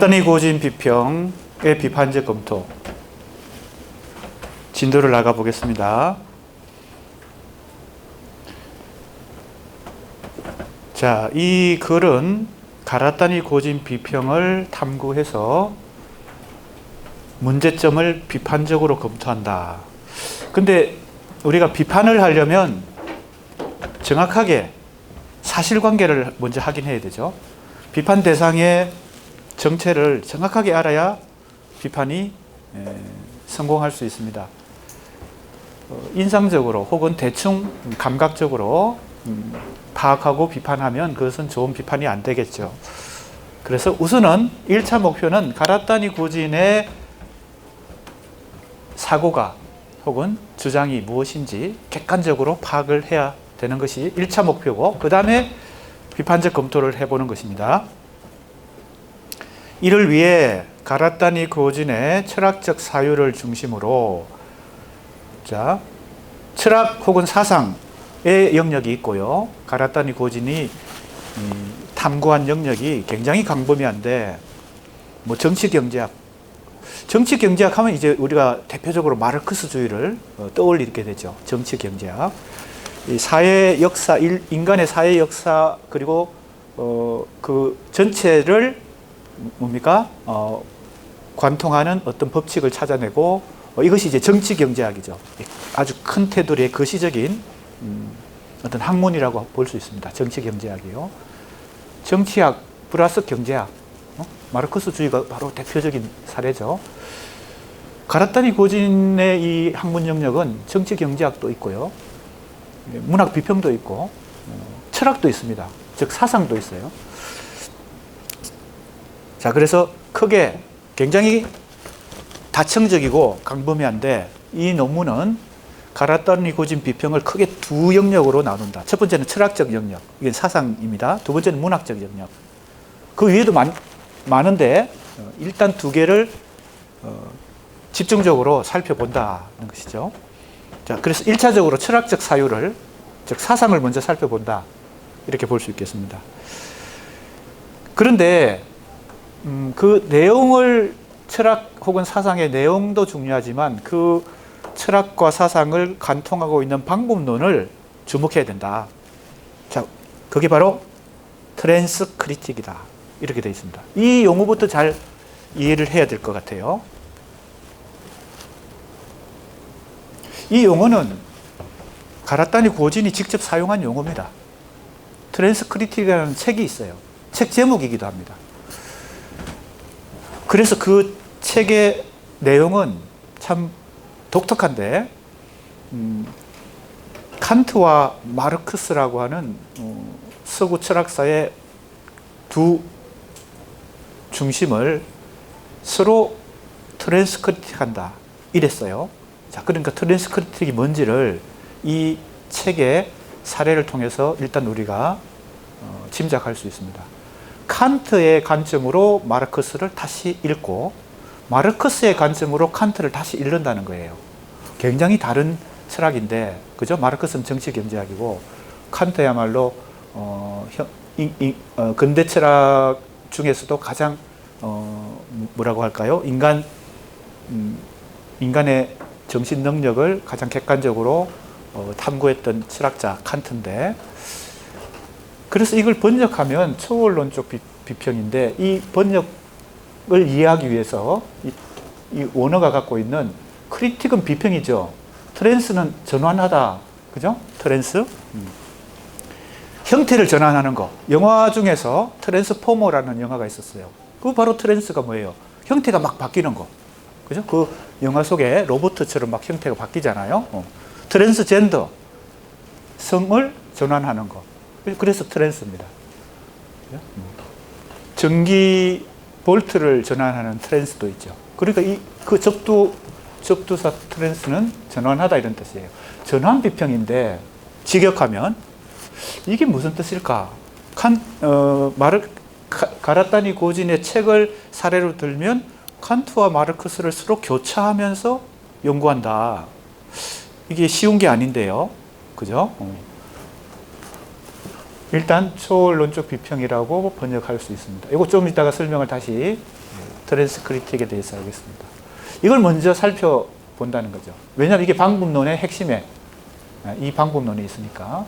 가라타니 고진 비평의 비판적 검토 진도를 나가 보겠습니다. 자, 이 글은 가라타니 고진 비평을 탐구해서 문제점을 비판적으로 검토한다. 근데 우리가 비판을 하려면 정확하게 사실관계를 먼저 확인해야 되죠. 비판 대상의 정체를 정확하게 알아야 비판이 성공할 수 있습니다. 인상적으로 혹은 대충 감각적으로 파악하고 비판하면 그것은 좋은 비판이 안 되겠죠. 그래서 우선은 1차 목표는 가라타니 고진의 사고가 혹은 주장이 무엇인지 객관적으로 파악을 해야 되는 것이 1차 목표고, 그 다음에 비판적 검토를 해보는 것입니다. 이를 위해 가라타니 고진의 철학적 사유를 중심으로 철학 혹은 사상의 영역이 있고요. 가라타니 고진이 탐구한 영역이 굉장히 광범위한데, 정치경제학 하면 이제 우리가 대표적으로 마르크스주의를 떠올리게 되죠. 정치경제학. 사회 역사, 인간의 사회 역사, 그리고 그 전체를 관통하는 어떤 법칙을 찾아내고, 이것이 이제 정치경제학이죠. 아주 큰 테두리의 거시적인 어떤 학문이라고 볼 수 있습니다. 정치경제학이요. 정치학 플러스 경제학. 마르크스주의가 바로 대표적인 사례죠. 가라타니 고진의 이 학문 영역은 정치경제학도 있고요. 문학 비평도 있고, 철학도 있습니다. 즉 사상도 있어요. 자, 그래서 크게 굉장히 다층적이고 광범위한데, 이 논문은 가라타니 고진 비평을 크게 두 영역으로 나눈다. 첫 번째는 철학적 영역, 이게 사상입니다. 두 번째는 문학적 영역. 그 위에도 많은데 일단 두 개를 집중적으로 살펴본다는 것이죠. 자, 그래서 1차적으로 철학적 사유를, 즉 사상을 먼저 살펴본다, 이렇게 볼 수 있겠습니다. 그런데 그 내용을, 철학 혹은 사상의 내용도 중요하지만 그 철학과 사상을 관통하고 있는 방법론을 주목해야 된다. 자, 그게 바로 트랜스 크리틱이다, 이렇게 되어 있습니다. 이 용어부터 잘 이해를 해야 될 것 같아요. 이 용어는 가라타니 고진이 직접 사용한 용어입니다. 트랜스 크리틱이라는 책이 있어요. 책 제목이기도 합니다. 그래서 그 책의 내용은 참 독특한데, 칸트와 마르크스라고 하는 서구 철학사의 두 중심을 서로 트랜스 크리틱한다, 이랬어요. 자, 그러니까 트랜스 크리틱이 뭔지를 이 책의 사례를 통해서 일단 우리가 짐작할 수 있습니다. 칸트의 관점으로 마르크스를 다시 읽고, 마르크스의 관점으로 칸트를 다시 읽는다는 거예요. 굉장히 다른 철학인데, 그죠? 마르크스는 정치경제학이고, 칸트야말로 근대 철학 중에서도 가장 뭐라고 할까요? 인간의 정신 능력을 가장 객관적으로 탐구했던 철학자 칸트인데, 그래서 이걸 번역하면 초월론적 비평인데, 이 번역을 이해하기 위해서 이 원어가 갖고 있는 크리틱은 비평이죠. 트랜스는 전환하다, 그죠? 트랜스. 형태를 전환하는 거. 영화 중에서 트랜스포머라는 영화가 있었어요. 그 바로 트랜스가 뭐예요? 형태가 막 바뀌는 거. 그죠? 그 영화 속에 로봇처럼 막 형태가 바뀌잖아요. 트랜스젠더. 성을 전환하는 거. 그래서 트랜스입니다. 전기 볼트를 전환하는 트랜스도 있죠. 그러니까 그 접두사 트랜스는 전환하다, 이런 뜻이에요. 전환 비평인데 직역하면 이게 무슨 뜻일까? 가라타니 고진의 책을 사례로 들면 칸트와 마르크스를 서로 교차하면서 연구한다. 이게 쉬운 게 아닌데요. 그죠? 일단 초월론적 비평이라고 번역할 수 있습니다. 이거 좀 이따가 설명을 다시 트랜스크리틱에 대해서 알겠습니다. 이걸 먼저 살펴본다는 거죠. 왜냐하면 이게 방법론의 핵심에 이 방법론이 있으니까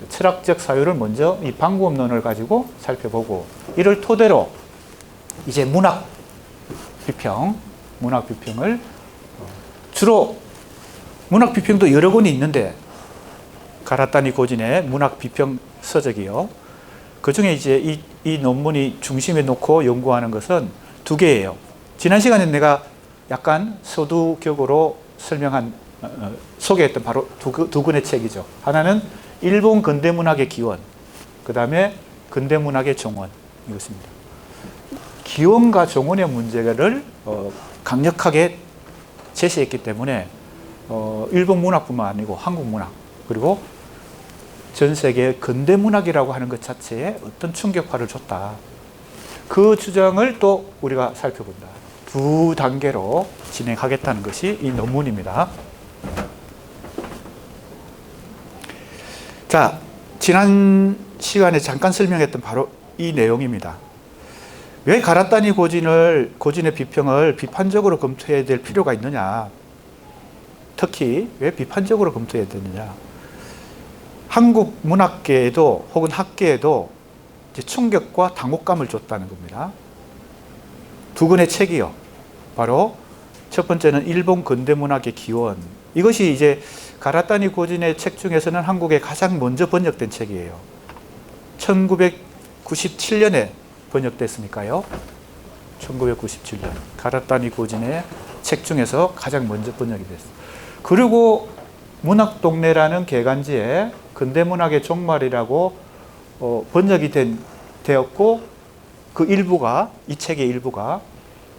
철학적 사유를 먼저 이 방법론을 가지고 살펴보고, 이를 토대로 이제 문학 비평을 주로 문학 비평도 여러 권이 있는데 가라타니 고진의 문학 비평 서적이요. 그 중에 이제 이 논문이 중심에 놓고 연구하는 것은 두 개예요. 지난 시간에 내가 약간 서두격으로 소개했던 바로 두 권의 책이죠. 하나는 일본 근대문학의 기원, 그 다음에 근대문학의 종원, 이것입니다. 기원과 종원의 문제를 강력하게 제시했기 때문에 일본 문학뿐만 아니고 한국 문학, 그리고 전 세계의 근대문학이라고 하는 것 자체에 어떤 충격파를 줬다. 그 주장을 또 우리가 살펴본다. 두 단계로 진행하겠다는 것이 이 논문입니다. 자, 지난 시간에 잠깐 설명했던 바로 이 내용입니다. 왜 가라타니 고진의 비평을 비판적으로 검토해야 될 필요가 있느냐? 특히 왜 비판적으로 검토해야 되느냐? 한국 문학계에도 혹은 학계에도 이제 충격과 당혹감을 줬다는 겁니다. 두 권의 책이요. 바로 첫 번째는 일본 근대문학의 기원. 이것이 이제 가라타니 고진의 책 중에서는 한국에 가장 먼저 번역된 책이에요. 1997년에 번역됐으니까요. 1997년. 가라타니 고진의 책 중에서 가장 먼저 번역이 됐어요. 그리고 문학동네라는 개간지에 근대문학의 종말이라고 번역이 되었고, 그 일부가, 이 책의 일부가,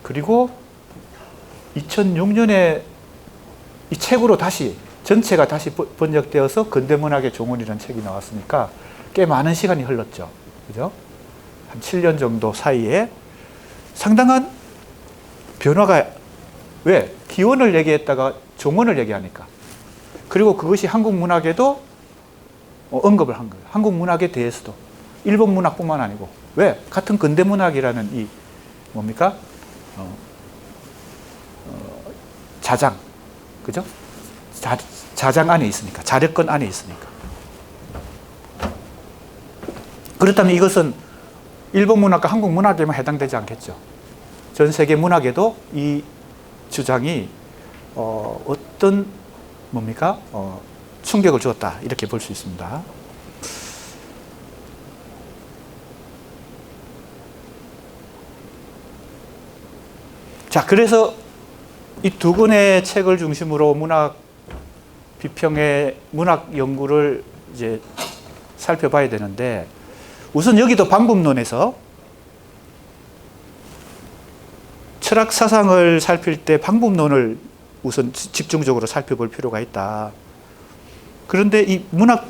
그리고 2006년에 이 책으로 전체가 다시 번역되어서 근대문학의 종원이라는 책이 나왔으니까 꽤 많은 시간이 흘렀죠. 그죠? 한 7년 정도 사이에 상당한 변화가, 왜? 기원을 얘기했다가 종원을 얘기하니까. 그리고 그것이 한국 문학에도 언급을 한 거예요. 한국 문학에 대해서도. 일본 문학뿐만 아니고. 왜? 같은 근대문학이라는 이 뭡니까? 자장. 그죠? 자장 안에 있으니까. 자력권 안에 있으니까. 그렇다면 이것은 일본 문학과 한국 문학에만 해당되지 않겠죠. 전 세계 문학에도 이 주장이 어떤 뭡니까? 충격을 주었다. 이렇게 볼 수 있습니다. 자, 그래서 이 두 권의 책을 중심으로 문학 비평의 문학 연구를 이제 살펴봐야 되는데, 우선 여기도 방법론에서 철학 사상을 살필 때 방법론을 우선 집중적으로 살펴볼 필요가 있다. 그런데 이 문학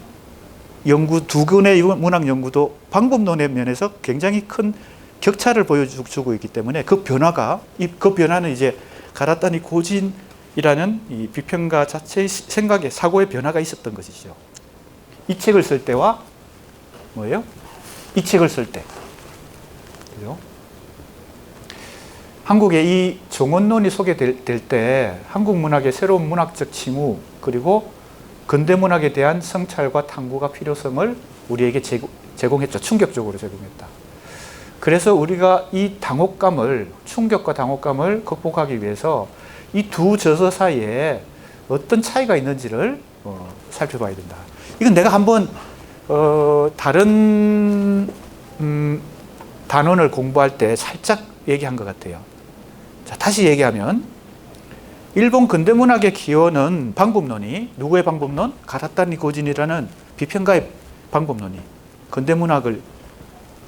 연구, 두 권의 문학 연구도 방법론의 면에서 굉장히 큰 격차를 보여주고 있기 때문에 그 변화는 이제 가라타니 고진이라는 이 비평가 자체의 생각에, 사고의 변화가 있었던 것이죠. 이 책을 쓸 때와 뭐예요? 이 책을 쓸 때. 그죠? 한국에 이 종원론이 소개될 때 한국 문학의 새로운 문학적 징후, 그리고 근대문학에 대한 성찰과 탐구가 필요성을 우리에게 제공했죠. 충격적으로 제공했다. 그래서 우리가 이 충격과 당혹감을 극복하기 위해서 이 두 저서 사이에 어떤 차이가 있는지를 살펴봐야 된다. 이건 내가 한번 다른 단원을 공부할 때 살짝 얘기한 것 같아요. 자, 다시 얘기하면 일본 근대문학의 기원은 방법론이, 누구의 방법론? 가라타니 고진이라는 비평가의 방법론이,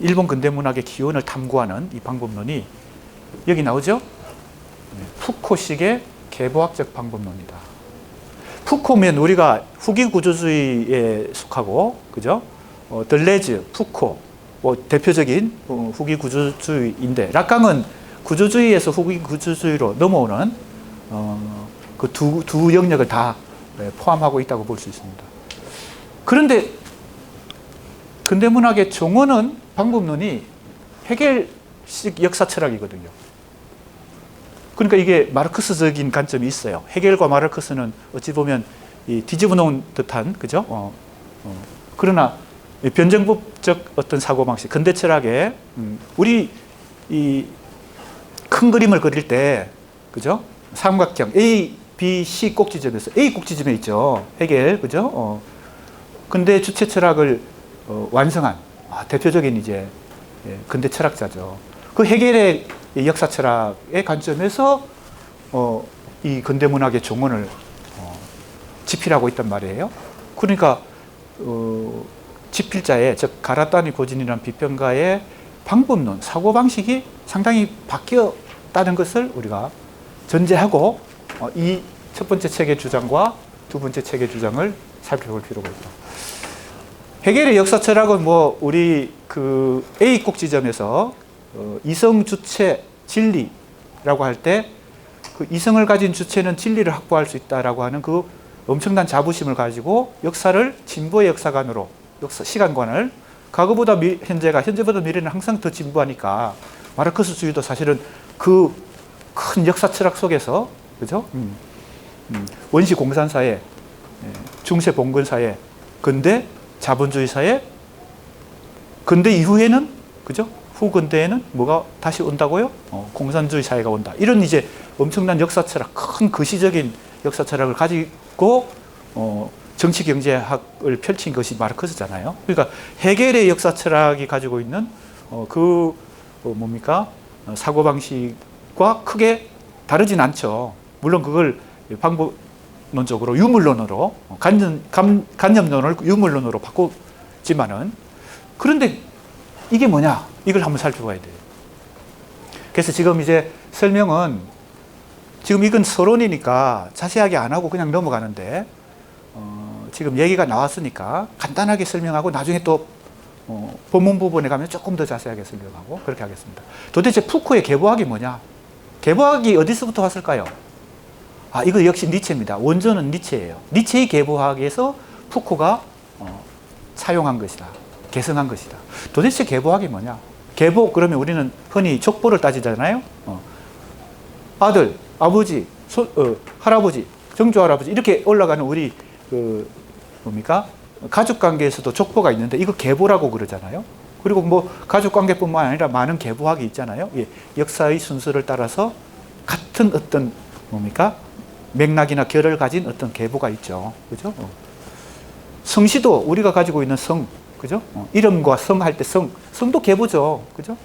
일본 근대문학의 기원을 탐구하는 이 방법론이 여기 나오죠? 푸코식의 계보학적 방법론이다. 푸코면 우리가 후기 구조주의에 속하고, 그죠? 들레즈, 푸코, 대표적인 후기 구조주의인데, 락강은 구조주의에서 후기 구조주의로 넘어오는 그 두 영역을 다 포함하고 있다고 볼 수 있습니다. 그런데 근대문학의 종언은 방법론이 해겔식 역사 철학이거든요. 그러니까 이게 마르크스적인 관점이 있어요. 헤겔과 마르크스는 어찌 보면 이 뒤집어 놓은 듯한, 그죠? 그러나 변증법적 어떤 사고방식, 근대 철학에, 우리 이 큰 그림을 그릴 때, 그죠? 삼각형, A, B, C 꼭지점에서 A 꼭지점에 있죠. 헤겔, 그죠? 근대 주체 철학을 완성한 대표적인 이제 근대 철학자죠. 그 헤겔의 역사 철학의 관점에서 이 근대 문학의 종언을 집필하고 있단 말이에요. 그러니까 집필자의, 즉 가라타니 고진이라는 비평가의 방법론, 사고방식이 상당히 바뀌었다는 것을 우리가 전제하고 이 첫 번째 책의 주장과 두 번째 책의 주장을 살펴볼 필요가 있다. 헤겔의 역사 철학은 뭐 우리 그 A 꼭지점에서 이성 주체 진리라고 할 때 그 이성을 가진 주체는 진리를 확보할 수 있다라고 하는 그 엄청난 자부심을 가지고 역사를 진보의 역사관으로, 시간관을 과거보다 현재보다 미래는 항상 더 진보하니까 마르크스주의도 사실은 그 큰 역사 철학 속에서, 그죠? 원시 공산사회, 중세 봉건사회, 근대 자본주의 사회, 근대 이후에는, 그죠? 후근대에는 뭐가 다시 온다고요? 공산주의 사회가 온다. 이런 이제 엄청난 역사 철학, 큰 거시적인 역사 철학을 가지고 정치 경제학을 펼친 것이 마르크스잖아요. 그러니까 헤겔의 역사 철학이 가지고 있는 뭡니까? 사고방식과 크게 다르진 않죠. 물론 그걸 방법론적으로 유물론으로, 간념론을 유물론으로 바꿨지만은, 그런데 이게 뭐냐? 이걸 한번 살펴봐야 돼요. 그래서 지금 이제 설명은, 지금 이건 서론이니까 자세하게 안 하고 그냥 넘어가는데, 지금 얘기가 나왔으니까 간단하게 설명하고 나중에 또 본문 부분에 가면 조금 더 자세하게 설명하고 그렇게 하겠습니다. 도대체 푸코의 계보학이 뭐냐? 계보학이 어디서부터 왔을까요? 이거 역시 니체입니다. 원조는 니체예요. 니체의 계보학에서 푸코가 차용한 것이다. 개성한 것이다. 도대체 계보학이 뭐냐? 계보, 그러면 우리는 흔히 족보를 따지잖아요. 아들, 아버지, 할아버지, 정조할아버지 이렇게 올라가는 우리 뭡니까? 가족관계에서도 족보가 있는데 이거 계보라고 그러잖아요. 그리고 뭐 가족관계뿐만 아니라 많은 계보학이 있잖아요. 역사의 순서를 따라서 같은 어떤 뭡니까? 맥락이나 결을 가진 어떤 계보가 있죠. 그죠? 성씨도 우리가 가지고 있는 성, 그죠? 이름과 성 할 때 성도 계보죠. 그죠?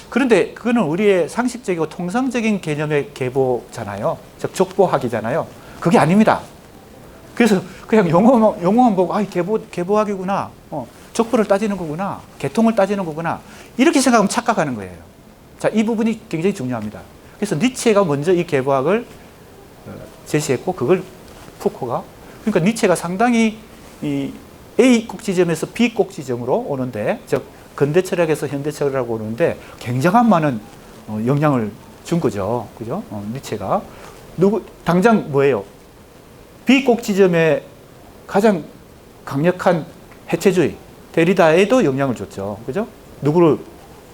그런데 그거는 우리의 상식적이고 통상적인 개념의 계보잖아요. 즉 족보학이잖아요. 그게 아닙니다. 그래서 그냥 용어만 보고 계보학이구나. 족보를 따지는 거구나. 계통을 따지는 거구나. 이렇게 생각하면 착각하는 거예요. 자, 이 부분이 굉장히 중요합니다. 그래서 니체가 먼저 이 계보학을 제시했고 그걸 푸코가, 그러니까 니체가 상당히 이 A 꼭지점에서 B 꼭지점으로 오는데, 즉 근대 철학에서 현대 철학으로 오는데 굉장한 많은 영향을 준 거죠. 그죠? 니체가 당장 뭐예요? B 꼭지점에 가장 강력한 해체주의 데리다에도 영향을 줬죠. 그죠?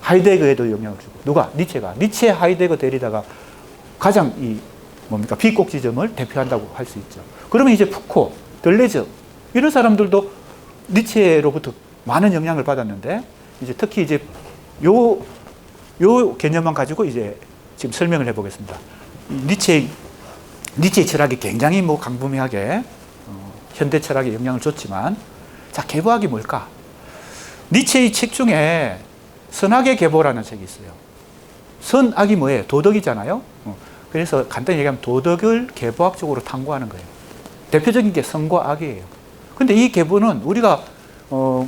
하이데거에도 영향을 주고. 누가? 니체가. 니체, 하이데거, 데리다가 가장 뭡니까? B 꼭지점을 대표한다고 할 수 있죠. 그러면 이제 푸코, 들레즈 이런 사람들도 니체로부터 많은 영향을 받았는데, 이제 특히 이제 요 개념만 가지고 이제 지금 설명을 해보겠습니다. 니체의 철학이 굉장히 강분명하게 현대 철학에 영향을 줬지만, 자, 계보학이 뭘까? 니체의 책 중에 선악의 계보라는 책이 있어요. 선악이 뭐예요? 도덕이잖아요. 그래서 간단히 얘기하면 도덕을 계보학적으로 탐구하는 거예요. 대표적인 게 선과 악이에요. 근데 이 계보는 우리가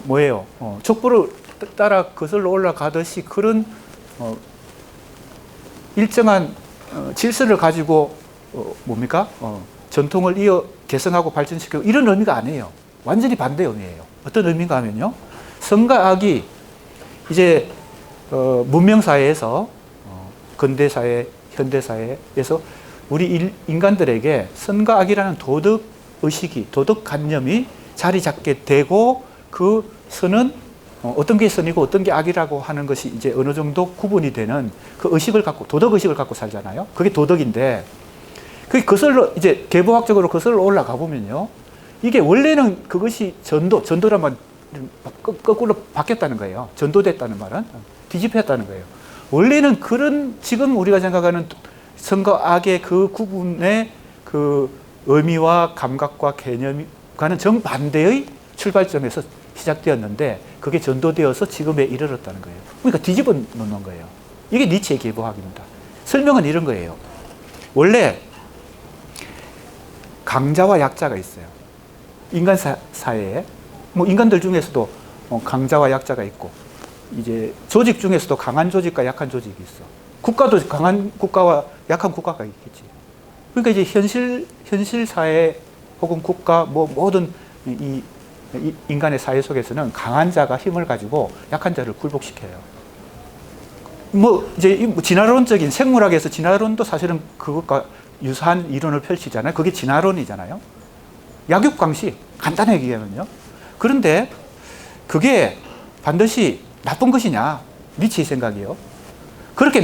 뭐예요? 족보를 따라 거슬러 올라가듯이 그런 일정한 질서를 가지고 뭡니까? 전통을 개성하고 발전시키고 이런 의미가 아니에요. 완전히 반대 의미예요. 어떤 의미인가 하면요. 선과 악이 이제 문명사회에서 근대사회, 현대사회에서 우리 인간들에게 선과 악이라는 도덕의식이, 도덕관념이 자리 잡게 되고, 그 선은 어떤 게 선이고 어떤 게 악이라고 하는 것이 이제 어느 정도 구분이 되는 그 의식을 갖고, 도덕 의식을 갖고 살잖아요. 그게 도덕인데, 그게 거슬러, 이제 계보학적으로 거슬러 올라가 보면요. 이게 원래는 그것이 전도라면 거꾸로 바뀌었다는 거예요. 전도됐다는 말은 뒤집혔다는 거예요. 원래는 그런, 지금 우리가 생각하는 선과 악의 그 구분의 그 의미와 감각과 개념과는 정반대의 출발점에서 시작되었는데, 그게 전도되어서 지금에 이르렀다는 거예요. 그러니까 뒤집어 놓는 거예요. 이게 니체의 계보학입니다. 설명은 이런 거예요. 원래 강자와 약자가 있어요. 인간 사회에. 뭐 인간들 중에서도 강자와 약자가 있고, 이제 조직 중에서도 강한 조직과 약한 조직이 있어. 국가도 강한 국가와 약한 국가가 있겠지. 그러니까 이제 현실 사회 혹은 국가, 뭐 모든 이 인간의 사회 속에서는 강한 자가 힘을 가지고 약한 자를 굴복시켜요. 뭐 이제 진화론적인, 생물학에서 진화론도 사실은 그것과 유사한 이론을 펼치잖아요. 그게 진화론이잖아요. 약육강식, 간단하게 얘기하면요. 그런데 그게 반드시 나쁜 것이냐? 니체의 생각이요. 그렇게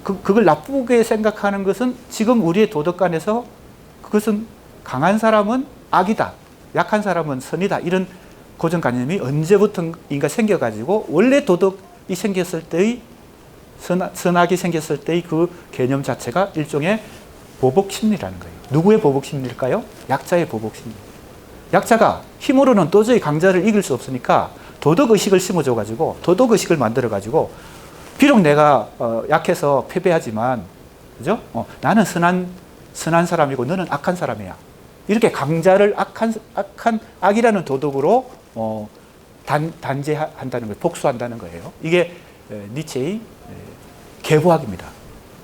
그걸 나쁘게 생각하는 것은 지금 우리의 도덕관에서 그것은 강한 사람은 악이다, 약한 사람은 선이다, 이런 고정관념이 언제부턴가 생겨가지고, 원래 도덕이 생겼을 때의 선악이 생겼을 때의 그 개념 자체가 일종의 보복심리라는 거예요. 누구의 보복심리일까요? 약자의 보복심리. 약자가 힘으로는 도저히 강자를 이길 수 없으니까 도덕의식을 심어줘가지고, 도덕의식을 만들어가지고, 비록 내가 약해서 패배하지만, 그죠? 나는 선한 사람이고 너는 악한 사람이야. 이렇게 강자를 악이라는 도덕으로 단죄한다는 거예요. 복수한다는 거예요. 이게 니체의 계보학입니다.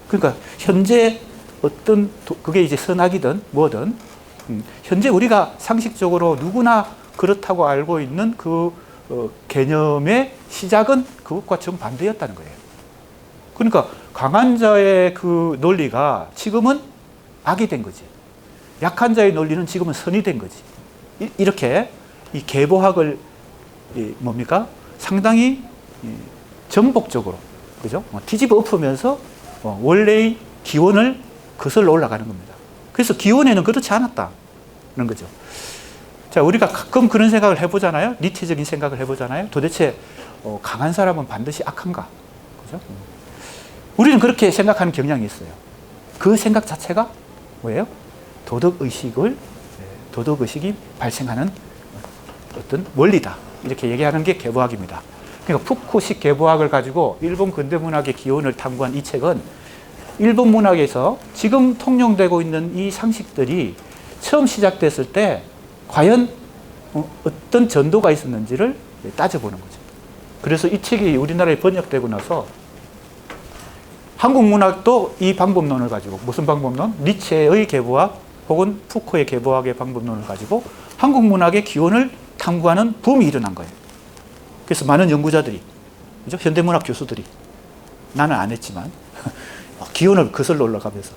그러니까 현재 어떤 그게 이제 선악이든 뭐든 현재 우리가 상식적으로 누구나 그렇다고 알고 있는 그 개념의 시작은 그것과 정반대였다는 거예요. 그러니까 강한 자의 그 논리가 지금은 악이 된 거지. 약한 자의 논리는 지금은 선이 된 거지. 이렇게 이 계보학을 뭡니까? 상당히 전복적으로, 그죠? 뒤집어 엎으면서 원래의 기원을 거슬러 올라가는 겁니다. 그래서 기원에는 그렇지 않았다는 거죠. 자, 우리가 가끔 그런 생각을 해보잖아요. 니체적인 생각을 해보잖아요. 도대체 강한 사람은 반드시 악한가? 그죠? 우리는 그렇게 생각하는 경향이 있어요. 그 생각 자체가 뭐예요? 도덕의식이 발생하는 어떤 원리다. 이렇게 얘기하는 게 계보학입니다. 그러니까 푸코식 계보학을 가지고 일본 근대문학의 기원을 탐구한 이 책은 일본 문학에서 지금 통용되고 있는 이 상식들이 처음 시작됐을 때 과연 어떤 전도가 있었는지를 따져보는 거죠. 그래서 이 책이 우리나라에 번역되고 나서 한국 문학도 이 방법론을 가지고, 무슨 방법론? 니체의 계보학 혹은 푸코의 계보학의 방법론을 가지고 한국 문학의 기원을 탐구하는 붐이 일어난 거예요. 그래서 많은 연구자들이, 그죠? 현대문학 교수들이, 나는 안 했지만 기원을 거슬러 올라가면서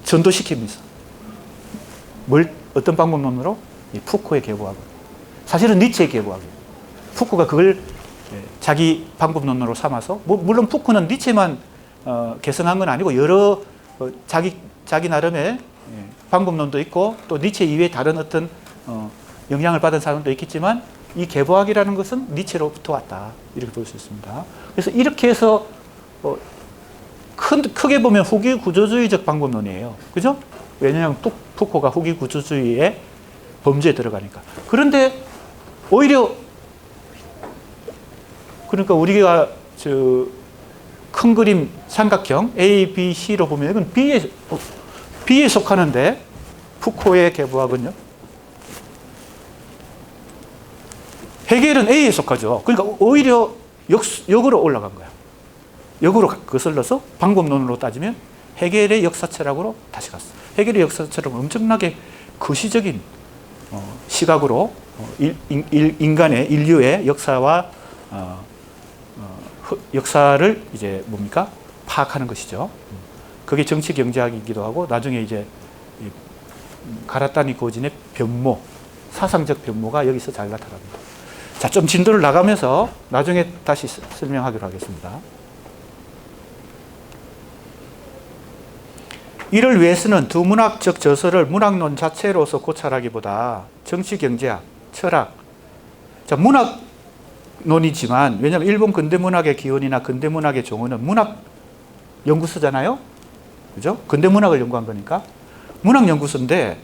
전도시키면서 어떤 방법론으로? 이 푸코의 계보학을. 사실은 니체의 계보학이에요. 푸코가 그걸 자기 방법론으로 삼아서, 물론 푸코는 니체만 개성한 건 아니고 여러 자기 나름의 방법론도 있고 또 니체 이외에 다른 어떤 영향을 받은 사람도 있겠지만, 이 계보학이라는 것은 니체로부터 왔다, 이렇게 볼 수 있습니다. 그래서 이렇게 해서 크게 보면 후기 구조주의적 방법론이에요. 그죠? 왜냐하면 푸코가 후기 구조주의의 범주에 들어가니까. 그런데 오히려, 그러니까 우리가 큰 그림 삼각형 A, B, C로 보면 이건 B에 속하는데, 푸코의 계보학은요, 헤겔은 A에 속하죠. 그러니까 오히려 역으로 올라간 거야. 역으로 거슬러서 방법론으로 따지면 헤겔의 역사철학으로 다시 갔어. 헤겔의 역사철학은 엄청나게 거시적인 시각으로 인류의 역사와 역사를 이제 뭡니까? 파악하는 것이죠. 그게 정치 경제학이기도 하고, 나중에 이제 가라타니 고진의 변모, 사상적 변모가 여기서 잘 나타납니다. 자, 좀 진도를 나가면서 나중에 다시 설명하기로 하겠습니다. 이를 위해서는 두 문학적 저서를 문학론 자체로서 고찰하기보다 정치, 경제학, 철학, 자, 문학론이지만 왜냐하면 일본 근대문학의 기원이나 근대문학의 종언은 문학 연구소잖아요. 그죠? 근대문학을 연구한 거니까 문학연구소인데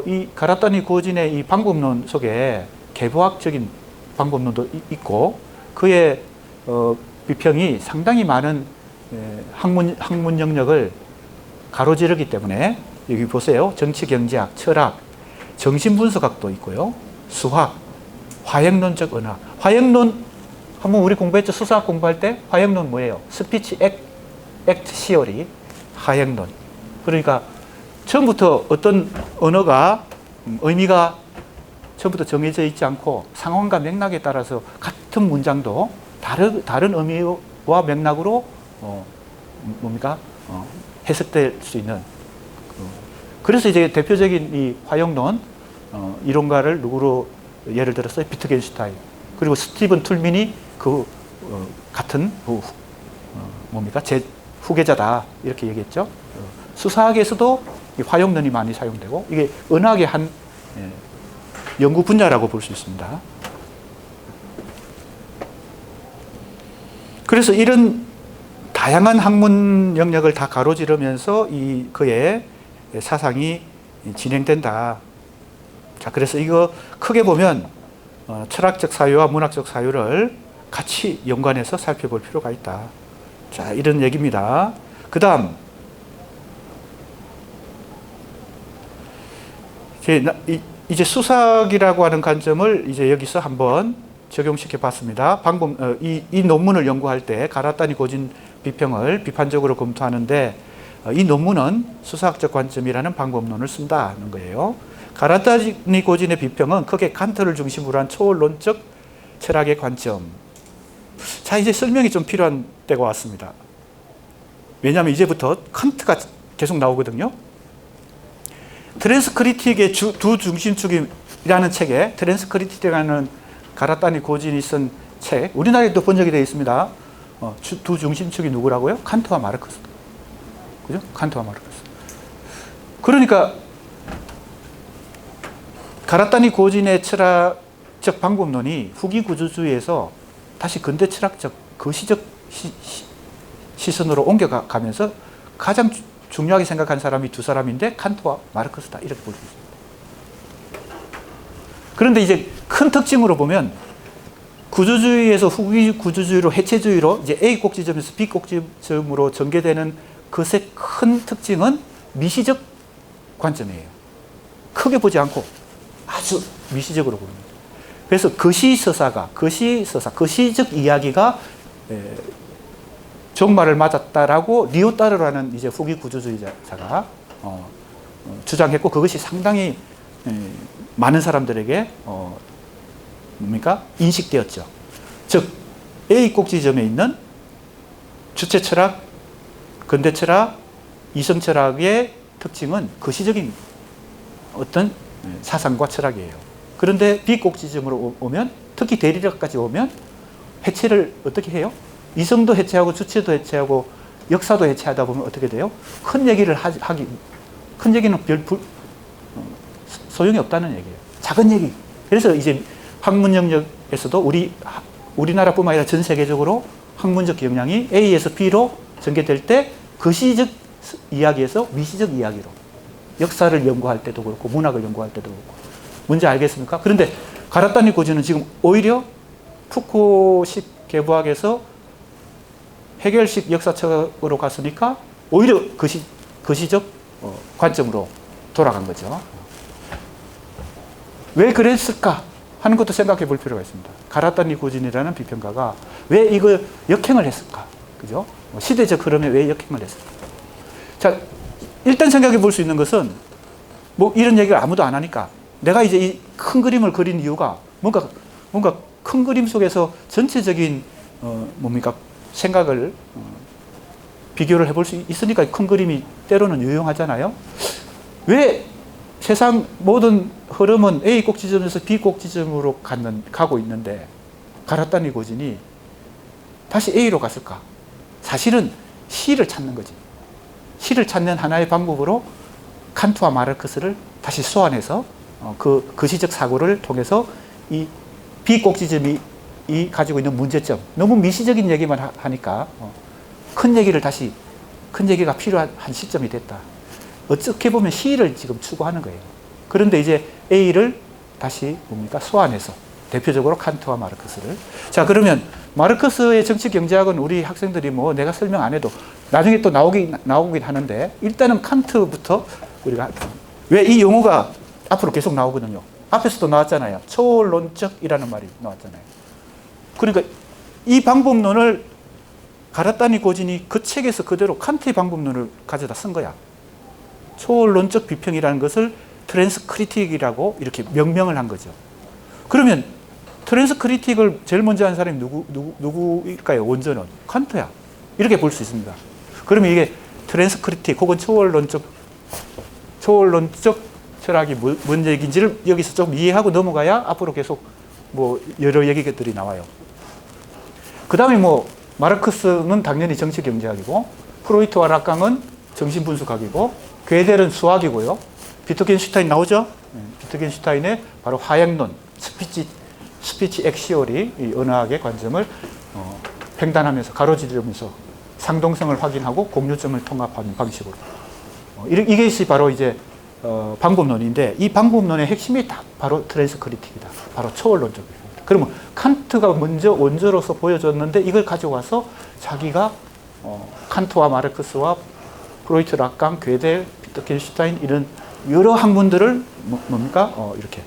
이 가라타니 고진의 이 방법론 속에 개보학적인 방법론도 있고 그의 비평이 상당히 많은 학문 영역을 가로지르기 때문에 여기 보세요. 정치, 경제학, 철학, 정신분석학도 있고요. 수학, 화형론적 언어. 화형론 한번 우리 공부했죠. 수사학 공부할 때 화형론 뭐예요? 스피치 액트 시어리, 화형론. 그러니까 처음부터 어떤 언어가 의미가 처음부터 정해져 있지 않고 상황과 맥락에 따라서 같은 문장도 다른 의미와 맥락으로 해석될 수 있는. 그래서 이제 대표적인 이 화형론 이론가를 누구로 예를 들었어요? 비트겐슈타인. 그리고 스티븐 툴민이 그 같은 제 후계자다 이렇게 얘기했죠. 수사학에서도 이 화형론이 많이 사용되고 이게 언학의 한 연구 분야라고 볼 수 있습니다. 그래서 이런 다양한 학문 영역을 다 가로지르면서 그의 사상이 진행된다. 자, 그래서 이거 크게 보면 철학적 사유와 문학적 사유를 같이 연관해서 살펴볼 필요가 있다. 자, 이런 얘기입니다. 그 다음 이제 수사학이라고 하는 관점을 이제 여기서 한번 적용시켜 봤습니다. 이 논문을 연구할 때 가라타니 고진 비평을 비판적으로 검토하는데 이 논문은 수사학적 관점이라는 방법론을 쓴다는 거예요. 가라타니 고진의 비평은 크게 칸트를 중심으로 한 초월론적 철학의 관점. 자, 이제 설명이 좀 필요한 때가 왔습니다. 왜냐하면 이제부터 칸트가 계속 나오거든요. 트랜스크리틱의 두 중심축이라는 책에 트랜스크리틱이라는 가라타니 고진이 쓴 책, 우리나라에도 번역이 되어 있습니다. 두 중심축이 누구라고요? 칸트와 마르크스. 그죠? 칸트와 마르크스. 그러니까 가라타니 고진의 철학적 방법론이 후기 구조주의에서 다시 근대 철학적 거시적 시선으로 옮겨가면서 가장 중요하게 생각한 사람이 두 사람인데 칸트와 마르크스다 이렇게 볼 수 있습니다. 그런데 이제 큰 특징으로 보면 구조주의에서 후기 구조주의로 해체주의로 이제 A 꼭지점에서 B 꼭지점으로 전개되는 것의 큰 특징은 미시적 관점이에요. 크게 보지 않고 아주 미시적으로 봅니다. 그래서 거시적 이야기가 종말을 맞았다라고 리오타르라는 이제 후기 구조주의자가 주장했고 그것이 상당히 많은 사람들에게 인식되었죠. 즉 A 꼭지점에 있는 주체 철학, 근대 철학, 이성 철학의 특징은 거시적인 어떤 사상과 철학이에요. 그런데 B 꼭지점으로 오면 특히 대리력까지 오면 해체를 어떻게 해요? 이성도 해체하고 주체도 해체하고 역사도 해체하다 보면 어떻게 돼요? 큰 얘기를 큰 얘기는 소용이 없다는 얘기예요. 작은 얘기. 그래서 이제 학문 영역에서도 우리나라뿐만 아니라 전 세계적으로 학문적 역량이 A에서 B로 전개될 때 거시적 이야기에서 미시적 이야기로 역사를 연구할 때도 그렇고 문학을 연구할 때도 그렇고 뭔지 알겠습니까? 그런데 가라타니 고진은 지금 오히려 푸코식 개부학에서 해결식 역사책으로 갔으니까 오히려 거시적 관점으로 돌아간 거죠. 왜 그랬을까 하는 것도 생각해 볼 필요가 있습니다. 가라타니 고진이라는 비평가가 왜 이거 역행을 했을까? 그죠? 시대적 흐름에 왜 역행을 했을까? 자, 일단 생각해 볼 수 있는 것은 이런 얘기를 아무도 안 하니까 내가 이제 이 큰 그림을 그린 이유가 뭔가 큰 그림 속에서 전체적인 생각을 비교를 해볼 수 있으니까 큰 그림이 때로는 유용하잖아요. 왜 세상 모든 흐름은 A 꼭지점에서 B 꼭지점으로 가고 있는데 가라타니 고진이 다시 A로 갔을까? 사실은 C를 찾는 거지. C를 찾는 하나의 방법으로 칸트와 마르크스를 다시 소환해서 그 시적 사고를 통해서 이 B 꼭지점이 가지고 있는 문제점, 너무 미시적인 얘기만 하니까 큰 얘기가 필요한 시점이 됐다. 어떻게 보면 C를 지금 추구하는 거예요. 그런데 이제 A를 다시 소환해서 대표적으로 칸트와 마르크스를. 자, 그러면 마르크스의 정치 경제학은 우리 학생들이 내가 설명 안 해도 나중에 또 나오긴 하는데, 일단은 칸트부터 우리가, 왜 이 용어가 앞으로 계속 나오거든요. 앞에서도 나왔잖아요. 초월론적이라는 말이 나왔잖아요. 그러니까 이 방법론을 가라타니 고진이 그 책에서 그대로 칸트의 방법론을 가져다 쓴 거야. 초월론적 비평이라는 것을 트랜스크리틱이라고 이렇게 명명을 한 거죠. 그러면 트랜스크리틱을 제일 먼저 한 사람이 누구일까요? 원전은 칸트야. 이렇게 볼 수 있습니다. 그러면 이게 트랜스크리틱 혹은 초월론적 철학이 뭔 얘기인지를 여기서 좀 이해하고 넘어가야 앞으로 계속 여러 얘기들이 나와요. 그 다음에 마르크스는 당연히 정치 경제학이고, 프로이트와 락강은 정신분석학이고, 괴델은 수학이고요. 비트겐슈타인 나오죠? 비트겐슈타인의 바로 화약론, 스피치 액시오리, 이 언어학의 관점을 횡단하면서 가로지르면서 상동성을 확인하고 공유점을 통합하는 방식으로. 이것이 바로 이제 방법론인데, 이 방법론의 핵심이 다 바로 트랜스크리틱이다. 바로 초월론적입니다. 그러면 칸트가 먼저 원조로서 보여줬는데 이걸 가져와서 자기가 칸트와 마르크스와 프로이트, 락강, 괴델, 비트겐슈타인 이런 여러 학문들을 이렇게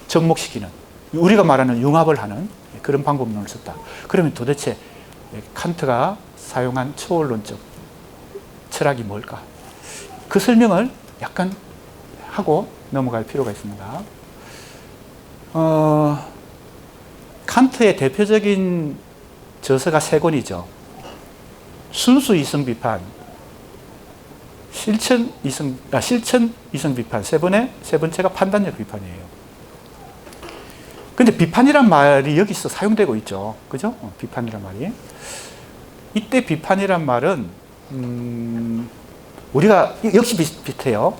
접목시키는, 우리가 말하는 융합을 하는 그런 방법론을 썼다. 그러면 도대체 칸트가 사용한 초월론적 철학이 뭘까? 그 설명을 약간 하고 넘어갈 필요가 있습니다. 칸트의 대표적인 저서가 세 권이죠. 순수 이성 비판, 실천 이성 비판, 세 번째가 판단력 비판이에요. 근데 비판이란 말이 여기서 사용되고 있죠. 그죠? 비판이란 말이. 이때 비판이란 말은, 우리가 역시 비슷해요.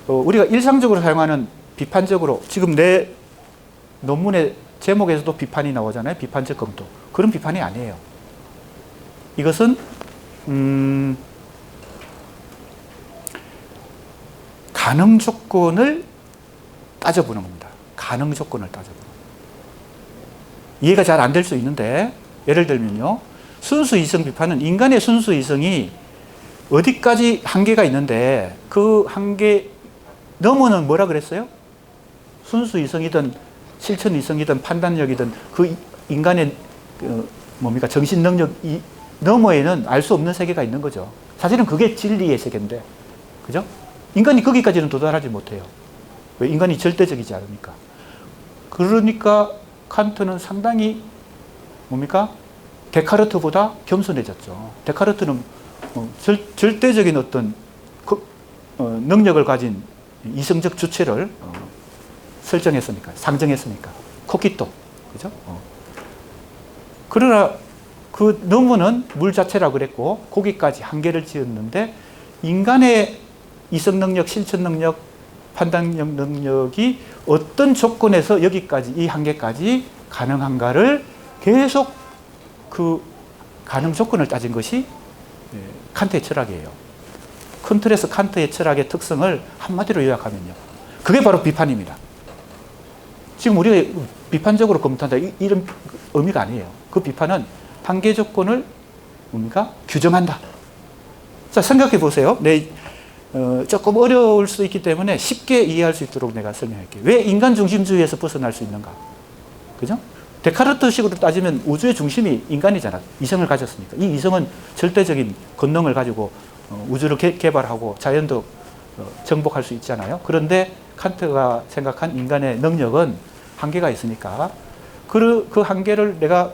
우리가 일상적으로 사용하는 비판적으로, 지금 내 논문의 제목에서도 비판이 나오잖아요. 비판적 검토. 그런 비판이 아니에요. 이것은 가능 조건을 따져보는 겁니다. 가능 조건을 따져보는. 이해가 잘 안 될 수 있는데, 예를 들면요, 순수 이성 비판은 인간의 순수 이성이 어디까지 한계가 있는데 그 한계 너머는 뭐라 그랬어요? 순수 이성이든 실천 이성이든 판단력이든 그 인간의 정신 능력 너머에는 알 수 없는 세계가 있는 거죠. 사실은 그게 진리의 세계인데, 그죠? 인간이 거기까지는 도달하지 못해요. 왜? 인간이 절대적이지 않으니까. 그러니까 칸트는 상당히 데카르트보다 겸손해졌죠. 데카르트는 절대적인 어떤 능력을 가진 이성적 주체를 설정했으니까, 상정했으니까. 코끼또, 그죠? 그러나 그 너무는 물 자체라고 그랬고, 거기까지 한계를 지었는데, 인간의 이성 능력, 실천 능력, 판단력 능력이 어떤 조건에서 여기까지, 이 한계까지 가능한가를 계속 그 가능 조건을 따진 것이 칸트의 철학이에요. 큰 틀에서 칸트의 철학의 특성을 한마디로 요약하면요, 그게 바로 비판입니다. 지금 우리가 비판적으로 검토한다, 이런 의미가 아니에요. 그 비판은 한계 조건을 규정한다. 자, 생각해 보세요. 조금 어려울 수 있기 때문에 쉽게 이해할 수 있도록 내가 설명할게요. 왜 인간 중심주의에서 벗어날 수 있는가? 그죠? 데카르트식으로 따지면 우주의 중심이 인간이잖아. 이성을 가졌으니까. 이 이성은 절대적인 권능을 가지고 우주를 개발하고 자연도 정복할 수 있잖아요. 그런데 칸트가 생각한 인간의 능력은 한계가 있으니까 그 한계를 내가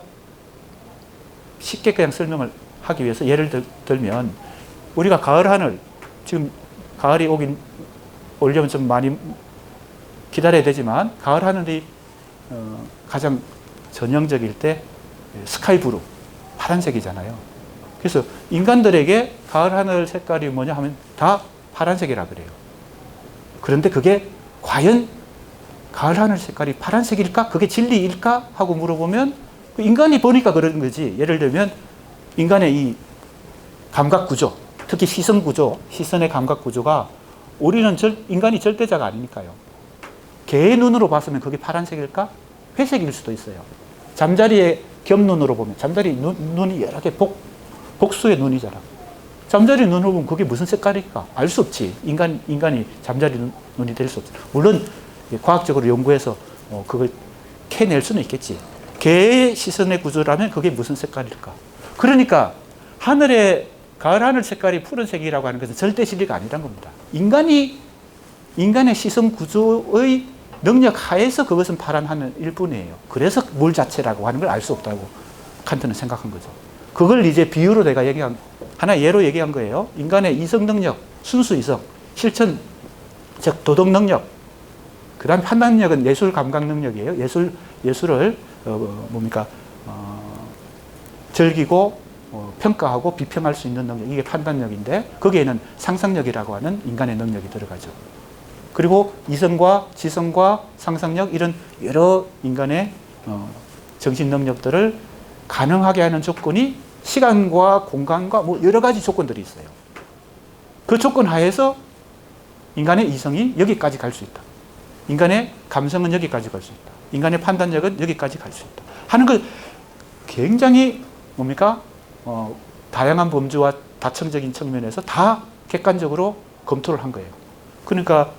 쉽게 그냥 설명을 하기 위해서 예를 들면, 우리가 가을 하늘, 지금 가을이 보려면 좀 많이 기다려야 되지만 가을 하늘이 가장 전형적일 때 스카이 브루, 파란색이잖아요. 그래서 인간들에게 가을 하늘 색깔이 뭐냐 하면 다 파란색이라 그래요. 그런데 그게 과연 가을 하늘 색깔이 파란색일까? 그게 진리일까? 하고 물어보면 인간이 보니까 그런 거지. 예를 들면 인간의 이 감각 구조, 특히 시선 구조, 시선의 감각 구조가 우리는 인간이 절대자가 아니니까요. 개의 눈으로 봤으면 그게 파란색일까? 회색일 수도 있어요. 잠자리의 겹눈으로 보면, 잠자리 눈이 여러 개 복수의 눈이잖아. 잠자리 눈으로 보면 그게 무슨 색깔일까? 알 수 없지. 인간이 잠자리 눈이 될 수 없지. 물론 과학적으로 연구해서 그걸 캐낼 수는 있겠지. 개의 시선의 구조라면 그게 무슨 색깔일까? 그러니까 가을 하늘 색깔이 푸른색이라고 하는 것은 절대 진리가 아니란 겁니다. 인간의 시선 구조의 능력 하에서 그것은 파란 하늘일 뿐이에요. 그래서 물 자체라고 하는 걸 알 수 없다고 칸트는 생각한 거죠. 그걸 이제 비유로 내가 하나의 예로 얘기한 거예요. 인간의 이성 능력, 순수 이성, 실천, 즉 도덕 능력, 그 다음 판단 능력은 예술 감각 능력이에요. 예술을 즐기고 평가하고 비평할 수 있는 능력, 이게 판단력인데 거기에는 상상력이라고 하는 인간의 능력이 들어가죠. 그리고 이성과 지성과 상상력, 이런 여러 인간의 정신 능력들을 가능하게 하는 조건이 시간과 공간과 여러 가지 조건들이 있어요. 그 조건 하에서 인간의 이성이 여기까지 갈 수 있다. 인간의 감성은 여기까지 갈 수 있다. 인간의 판단력은 여기까지 갈 수 있다. 하는 걸 굉장히 다양한 범주와 다층적인 측면에서 다 객관적으로 검토를 한 거예요. 그러니까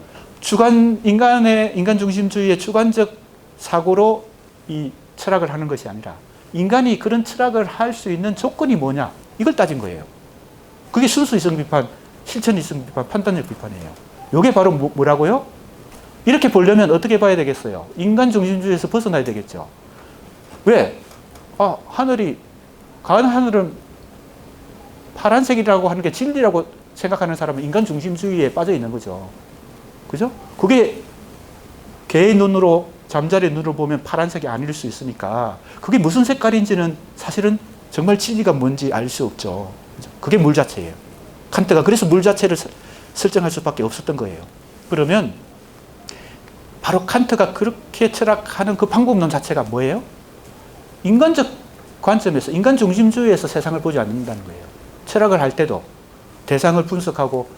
인간 중심주의의 주관적 사고로 이 철학을 하는 것이 아니라 인간이 그런 철학을 할 수 있는 조건이 뭐냐, 이걸 따진 거예요. 그게 순수 이성 비판, 실천 이성 비판, 판단력 비판이에요. 이게 바로 뭐라고요? 이렇게 보려면 어떻게 봐야 되겠어요? 인간 중심주의에서 벗어나야 되겠죠. 왜? 가을 하늘은 파란색이라고 하는 게 진리라고 생각하는 사람은 인간 중심주의에 빠져 있는 거죠. 그죠? 그게 개의 눈으로, 잠자리 눈으로 보면 파란색이 아닐 수 있으니까 그게 무슨 색깔인지는 사실은 정말 진리가 뭔지 알 수 없죠. 그게 물 자체예요. 칸트가 그래서 물 자체를 설정할 수밖에 없었던 거예요. 그러면 바로 칸트가 그렇게 철학하는 그 방법론 자체가 뭐예요? 인간적 관점에서, 인간 중심주의에서 세상을 보지 않는다는 거예요. 철학을 할 때도 대상을 분석하고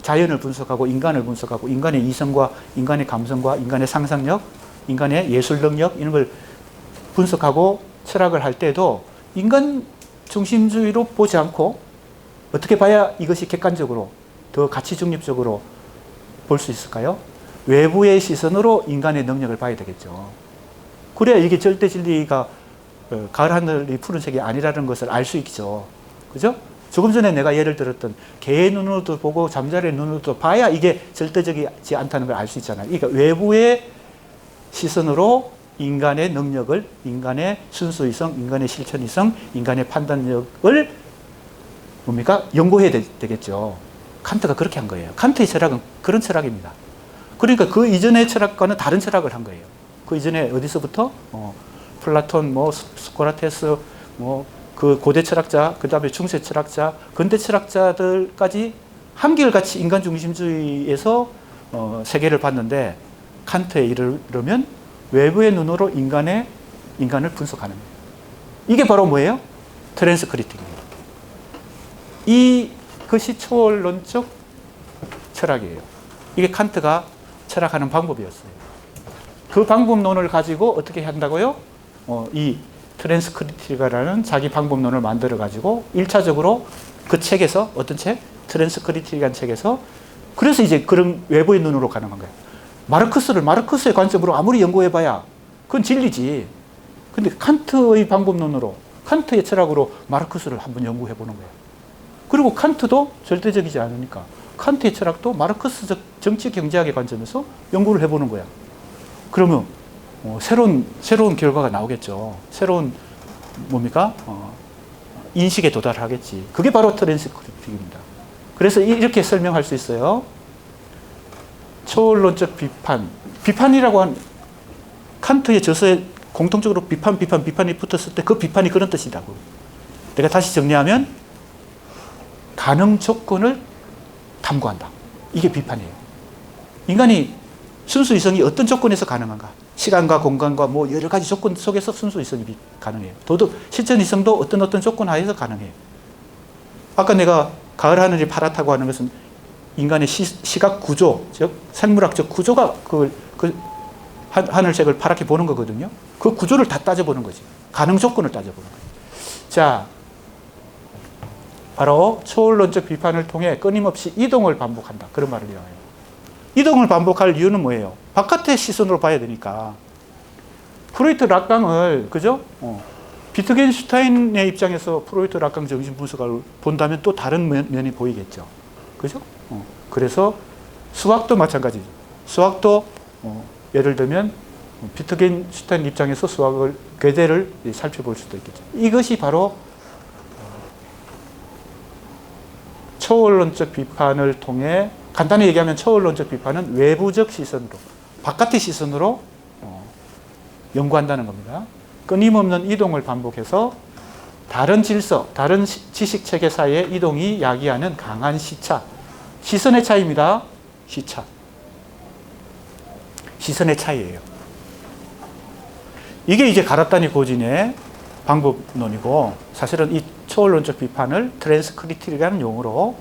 자연을 분석하고 인간을 분석하고 인간의 이성과 인간의 감성과 인간의 상상력, 인간의 예술 능력, 이런 걸 분석하고 철학을 할 때도 인간 중심주의로 보지 않고 어떻게 봐야 이것이 객관적으로 더 가치 중립적으로 볼 수 있을까요? 외부의 시선으로 인간의 능력을 봐야 되겠죠. 그래야 이게 절대 진리가 가을 하늘이 푸른색이 아니라는 것을 알 수 있죠. 그죠? 조금 전에 내가 예를 들었던 개의 눈으로도 보고 잠자리의 눈으로도 봐야 이게 절대적이지 않다는 걸 알 수 있잖아요. 그러니까 외부의 시선으로 인간의 능력을, 인간의 순수이성, 인간의 실천이성, 인간의 판단력을 연구해야 되겠죠. 칸트가 그렇게 한 거예요. 칸트의 철학은 그런 철학입니다. 그러니까 그 이전의 철학과는 다른 철학을 한 거예요. 그 이전에 어디서부터? 플라톤, 소크라테스, 그 고대 철학자, 그 다음에 중세 철학자, 근대 철학자들까지 한결같이 인간 중심주의에서 세계를 봤는데 칸트에 이르면 외부의 눈으로 인간을 분석하는 거예요. 이게 바로 뭐예요? 트랜스크리틱입니다. 이것이 초월론적 철학이에요. 이게 칸트가 철학하는 방법이었어요. 그 방법론을 가지고 어떻게 한다고요? 이 트랜스크리틱이라는 자기 방법론을 만들어가지고 1차적으로 그 책에서, 어떤 책? 트랜스크리틱한 책에서, 그래서 이제 그런 외부의 눈으로 가능한 거예요. 마르크스의 관점으로 아무리 연구해봐야 그건 진리지. 근데 칸트의 방법론으로, 칸트의 철학으로 마르크스를 한번 연구해보는 거예요. 그리고 칸트도 절대적이지 않으니까 칸트의 철학도 마르크스적 정치 경제학의 관점에서 연구를 해보는 거야. 그러면 새로운 결과가 나오겠죠. 새로운 인식에 도달하겠지. 그게 바로 트랜스크리틱입니다. 그래서 이렇게 설명할 수 있어요. 초월론적 비판이라고 한 칸트의 저서에 공통적으로 비판이 붙었을 때 그 비판이 그런 뜻이라고. 내가 다시 정리하면 가능 조건을 탐구한다. 이게 비판이에요. 인간이 순수 이성이 어떤 조건에서 가능한가? 시간과 공간과 뭐 여러 가지 조건 속에서 순수 이성이 가능해요. 도덕 실천 이성도 어떤 조건 하에서 가능해요. 아까 내가 가을 하늘이 파랗다고 하는 것은 인간의 시각 구조, 즉 생물학적 구조가 그 하늘색을 파랗게 보는 거거든요. 그 구조를 다 따져보는 거지. 가능 조건을 따져보는 거예요. 자, 바로 초월론적 비판을 통해 끊임없이 이동을 반복한다. 그런 말을 이용해요. 이동을 반복할 이유는 뭐예요? 바깥의 시선으로 봐야 되니까. 프로이트 락강을, 그죠? 비트겐슈타인의 입장에서 프로이트 락강 정신 분석을 본다면 또 다른 면이 보이겠죠. 그죠? 그래서 수학도 마찬가지죠. 수학도 예를 들면 비트겐슈타인 입장에서 수학을 괴대를 살펴볼 수도 있겠죠. 이것이 바로 초월론적 비판을 통해, 간단히 얘기하면 초월론적 비판은 외부적 시선으로, 바깥의 시선으로 연구한다는 겁니다. 끊임없는 이동을 반복해서 다른 질서, 다른 지식 체계 사이의 이동이 야기하는 강한 시차. 시선의 차이입니다. 시차. 시선의 차이예요. 이게 이제 가라타니 고진의 방법론이고, 사실은 이 초월론적 비판을 트랜스크리티라는 용어로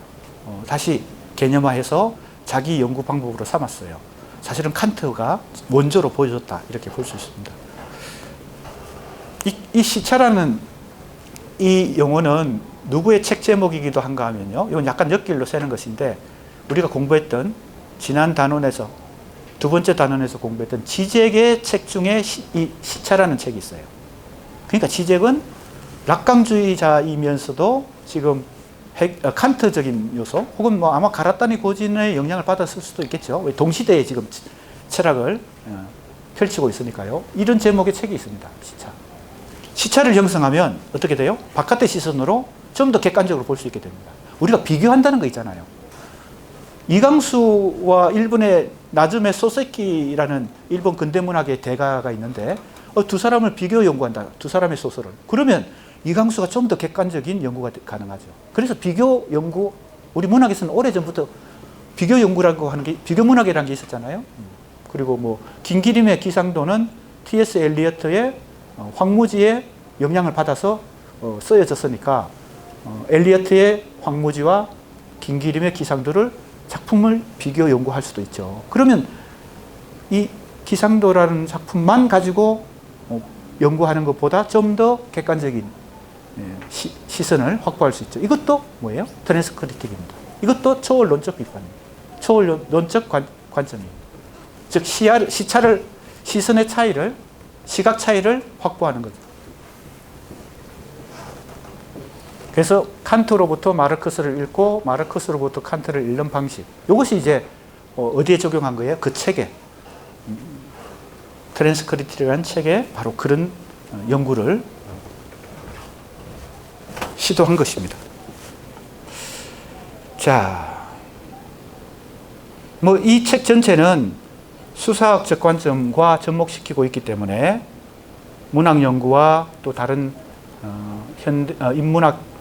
다시 개념화해서 자기 연구 방법으로 삼았어요. 사실은 칸트가 원조로 보여줬다, 이렇게 볼 수 있습니다. 이 시차라는 이 용어는 누구의 책 제목이기도 한가 하면요, 이건 약간 역길로 새는 것인데, 우리가 공부했던 지난 단원에서 두 번째 단원에서 공부했던 지젝의 책 중에 이 시차라는 책이 있어요. 그러니까 지젝은 락강주의자이면서도 지금 칸트적인 요소, 혹은 뭐 아마 가라타니 고진의 영향을 받았을 수도 있겠죠. 동시대에 지금 철학을 펼치고 있으니까요. 이런 제목의 책이 있습니다. 시차. 시차를 형성하면 어떻게 돼요? 바깥의 시선으로 좀 더 객관적으로 볼 수 있게 됩니다. 우리가 비교한다는 거 있잖아요. 이강수와 일본의 나즈메 소세키라는 일본 근대문학의 대가가 있는데, 두 사람을 비교 연구한다. 두 사람의 소설을. 그러면 이강수가 좀 더 객관적인 연구가 가능하죠. 그래서 비교 연구, 우리 문학에서는 오래전부터 비교 연구라고 하는 게, 비교 문학이라는 게 있었잖아요. 그리고 뭐 김기림의 기상도는 T.S. 엘리어트의 황무지의 영향을 받아서 쓰여졌으니까 엘리어트의 황무지와 김기림의 기상도를 작품을 비교 연구할 수도 있죠. 그러면 이 기상도라는 작품만 가지고 연구하는 것보다 좀 더 객관적인 시선을 확보할 수 있죠. 이것도 뭐예요? 트랜스크리틱입니다. 이것도 초월론적 비판입니다. 초월론적 관점입니다. 즉 시차를, 시선의 차이를, 시각 차이를 확보하는 거죠. 그래서 칸트로부터 마르크스를 읽고 마르크스로부터 칸트를 읽는 방식, 이것이 이제 어디에 적용한 거예요? 그 책에, 트랜스크리티라는 책에 바로 그런 연구를 시도한 것입니다. 자, 뭐 이 책 전체는 수사학적 관점과 접목시키고 있기 때문에 문학 연구와 또 다른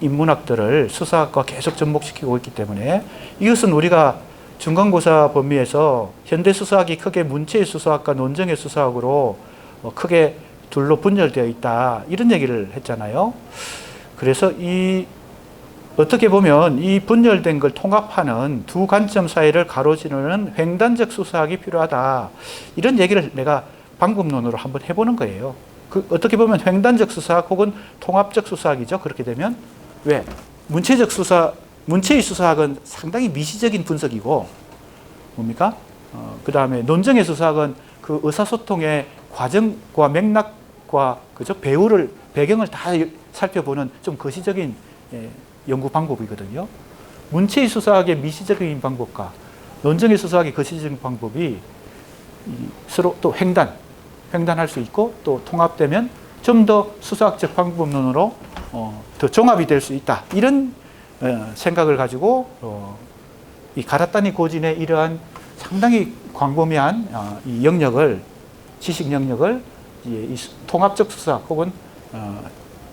인문학들을 수사학과 계속 접목시키고 있기 때문에, 이것은 우리가 중간고사 범위에서 현대 수사학이 크게 문체의 수사학과 논정의 수사학으로 크게 둘로 분열되어 있다, 이런 얘기를 했잖아요. 그래서 어떻게 보면 이 분열된 걸 통합하는 두 관점 사이를 가로지르는 횡단적 수사학이 필요하다, 이런 얘기를 내가 방법론으로 한번 해보는 거예요. 어떻게 보면 횡단적 수사학 혹은 통합적 수사학이죠. 그렇게 되면 왜? 문체의 수사학은 상당히 미시적인 분석이고, 뭡니까? 그 다음에 논정의 수사학은 그 의사소통의 과정과 맥락과, 그죠? 배경을 다 살펴보는 좀 거시적인 연구 방법이거든요. 문체의 수사학의 미시적인 방법과 논정의 수사학의 거시적인 방법이 서로 또 횡단할 수 있고, 또 통합되면 좀 더 수사학적 방법론으로 더 종합이 될 수 있다, 이런 생각을 가지고 이 가라타니 고진의 이러한 상당히 광범위한 이 영역을, 지식 영역을 이 통합적 수사학 혹은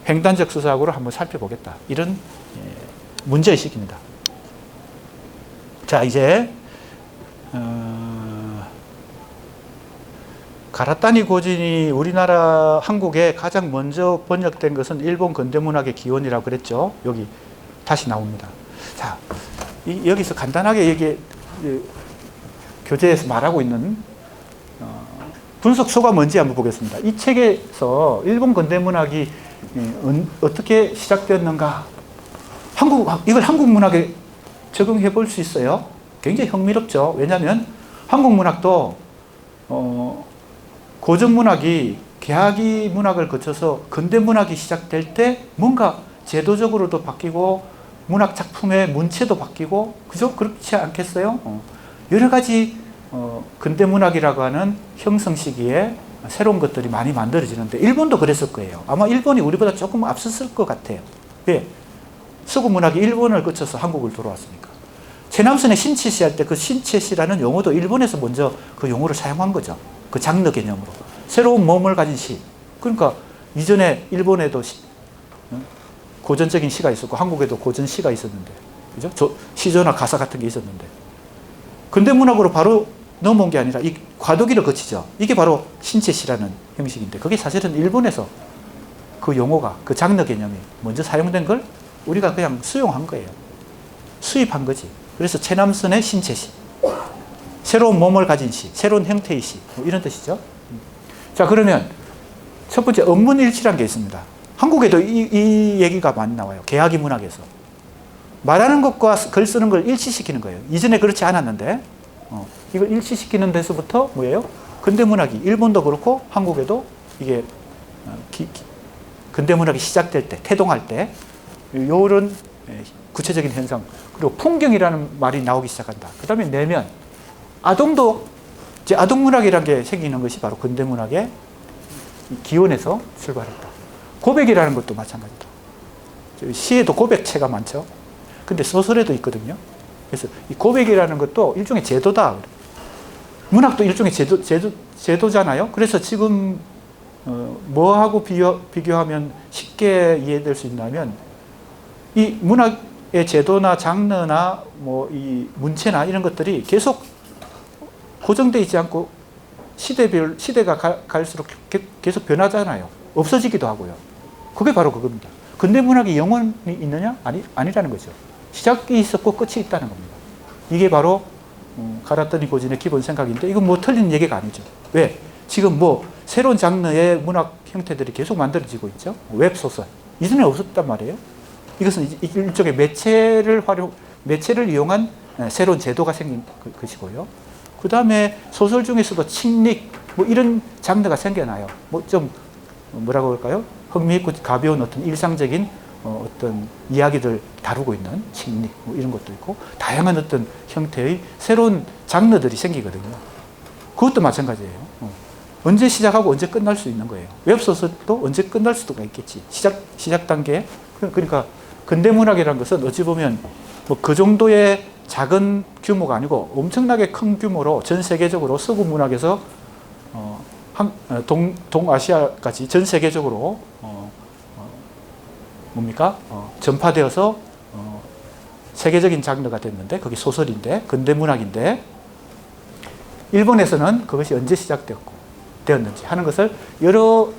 횡단적 수사학으로 한번 살펴보겠다. 이런 문제의식입니다. 자, 이제 가라타니 고진이 우리나라 한국에 가장 먼저 번역된 것은 일본 근대문학의 기원이라고 그랬죠. 여기 다시 나옵니다. 자, 여기서 간단하게 교재에서 말하고 있는 분석소가 뭔지 한번 보겠습니다. 이 책에서 일본 근대문학이 어떻게 시작되었는가, 이걸 한국 문학에 적용해 볼 수 있어요. 굉장히 흥미롭죠. 왜냐하면 한국 문학도 고전 문학이 개화기 문학을 거쳐서 근대 문학이 시작될 때 뭔가 제도적으로도 바뀌고 문학 작품의 문체도 바뀌고, 그죠? 그렇지 않겠어요? 여러 가지 근대 문학이라고 하는 형성 시기에 새로운 것들이 많이 만들어지는데, 일본도 그랬을 거예요. 아마 일본이 우리보다 조금 앞섰을 것 같아요. 왜? 서구 문학이 일본을 거쳐서 한국을 들어왔으니까. 최남선의 신체시 할 때 그 신체시라는 용어도 일본에서 먼저 그 용어를 사용한 거죠. 그 장르 개념으로. 새로운 몸을 가진 시. 그러니까 이전에 일본에도 고전적인 시가 있었고 한국에도 고전 시가 있었는데, 그죠? 시조나 가사 같은 게 있었는데, 근대 문학으로 바로 넘어온 게 아니라 이 과도기를 거치죠. 이게 바로 신체시라는 형식인데, 그게 사실은 일본에서 그 용어가, 그 장르 개념이 먼저 사용된 걸 우리가 그냥 수용한 거예요. 수입한 거지. 그래서 최남선의 신체시, 새로운 몸을 가진 시, 새로운 형태의 시, 뭐 이런 뜻이죠. 자, 그러면 첫 번째 언문일치란 게 있습니다. 한국에도 이 얘기가 많이 나와요. 개화기 문학에서 말하는 것과 글 쓰는 걸 일치시키는 거예요. 이전에 그렇지 않았는데 이걸 일치시키는 데서부터 뭐예요? 근대 문학이 일본도 그렇고 한국에도 이게 근대 문학이 시작될 때, 태동할 때 이런 구체적인 현상, 그리고 풍경이라는 말이 나오기 시작한다. 그 다음에 내면, 아동도, 이제 아동문학이라는 게 생기는 것이 바로 근대문학의 기원에서 출발했다. 고백이라는 것도 마찬가지다. 시에도 고백체가 많죠. 근데 소설에도 있거든요. 그래서 이 고백이라는 것도 일종의 제도다. 문학도 일종의 제도잖아요. 그래서 지금 뭐하고 비교하면 쉽게 이해될 수 있냐면, 이 문학의 제도나 장르나 뭐 이 문체나 이런 것들이 계속 고정되어 있지 않고 시대가 갈수록 계속 변하잖아요. 없어지기도 하고요. 그게 바로 그겁니다. 근대 문학이 영원히 있느냐? 아니라는 거죠. 시작이 있었고 끝이 있다는 겁니다. 이게 바로 가라타니 고진의 기본 생각인데, 이건 뭐 틀린 얘기가 아니죠. 왜? 지금 뭐 새로운 장르의 문학 형태들이 계속 만들어지고 있죠. 웹소설. 이전에 없었단 말이에요. 이것은 일종의 매체를 이용한 새로운 제도가 생긴 것이고요. 그 다음에 소설 중에서도 칭릭, 뭐 이런 장르가 생겨나요. 뭐 좀 뭐라고 할까요? 흥미있고 가벼운 어떤 일상적인 어떤 이야기들 다루고 있는 칭릭, 뭐 이런 것도 있고, 다양한 어떤 형태의 새로운 장르들이 생기거든요. 그것도 마찬가지예요. 언제 시작하고 언제 끝날 수 있는 거예요. 웹소설도 언제 끝날 수도 있겠지. 시작 단계에. 그러니까 근대문학이라는 것은 어찌 보면 뭐 그 정도의 작은 규모가 아니고 엄청나게 큰 규모로 전 세계적으로 서구 문학에서 동아시아까지 전 세계적으로 전파되어서 세계적인 장르가 됐는데, 그게 소설인데, 근대문학인데, 일본에서는 그것이 언제 시작되었는지 하는 것을 여러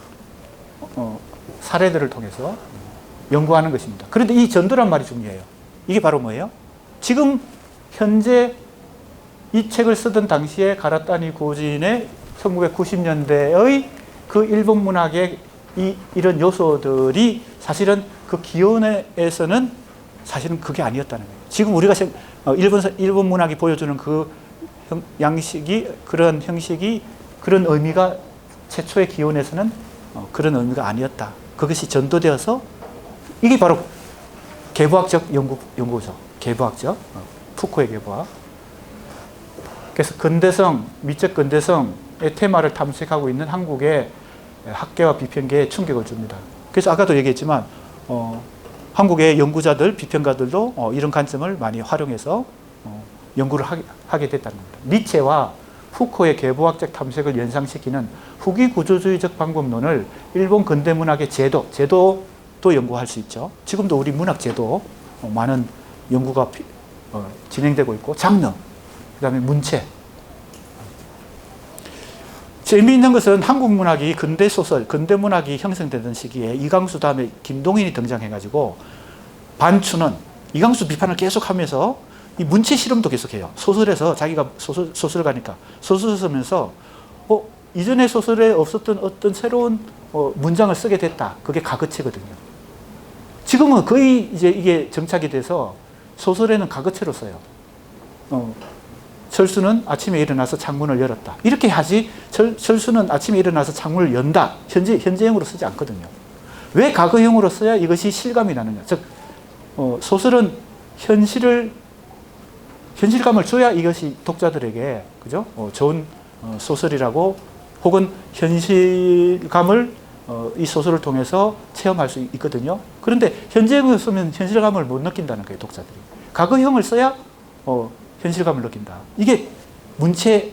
사례들을 통해서 연구하는 것입니다. 그런데 이 전도란 말이 중요해요. 이게 바로 뭐예요? 지금 현재 이 책을 쓰던 당시에 가라타니 고진의 1990년대의 그 일본 문학의 이런 요소들이 사실은 그 기원에서는 사실은 그게 아니었다는 거예요. 지금 우리가 일본 문학이 보여주는 그 양식이, 그런 형식이, 그런 의미가 최초의 기원에서는 그런 의미가 아니었다. 그것이 전도되어서, 이게 바로 계보학적 연구죠. 계보학적. 푸코의 계보학. 그래서 근대성, 미적 근대성의 테마를 탐색하고 있는 한국의 학계와 비평계에 충격을 줍니다. 그래서 아까도 얘기했지만 한국의 연구자들, 비평가들도 이런 관점을 많이 활용해서 연구를 하게 됐다는 겁니다. 니체와 후코의 계보학적 탐색을 연상시키는 후기 구조주의적 방법론을 일본 근대문학의 제도도 연구할 수 있죠. 지금도 우리 문학 제도 많은 연구가 진행되고 있고, 장르, 그 다음에 문체. 재미있는 것은 한국 문학이 근대 소설, 근대 문학이 형성되던 시기에 이강수 다음에 김동인이 등장해가지고 반추는 이강수 비판을 계속하면서 이 문체 실험도 계속해요. 소설에서 자기가 소설가니까 소설 쓰면서 이전의 소설에 없었던 어떤 새로운 문장을 쓰게 됐다. 그게 가거체거든요. 지금은 거의 이제 이게 정착이 돼서 소설에는 가거체로 써요. 철수는 아침에 일어나서 창문을 열었다. 이렇게 하지 철수는 아침에 일어나서 창문을 연다. 현재형으로 쓰지 않거든요. 왜 과거형으로 써야 이것이 실감이 나느냐. 즉 소설은 현실감을 줘야 이것이 독자들에게 그죠? 좋은 소설이라고 혹은 현실감을 이 소설을 통해서 체험할 수 있거든요. 그런데 현재형을 쓰면 현실감을 못 느낀다는 거예요, 독자들이. 과거형을 써야 현실감을 느낀다. 이게 문체의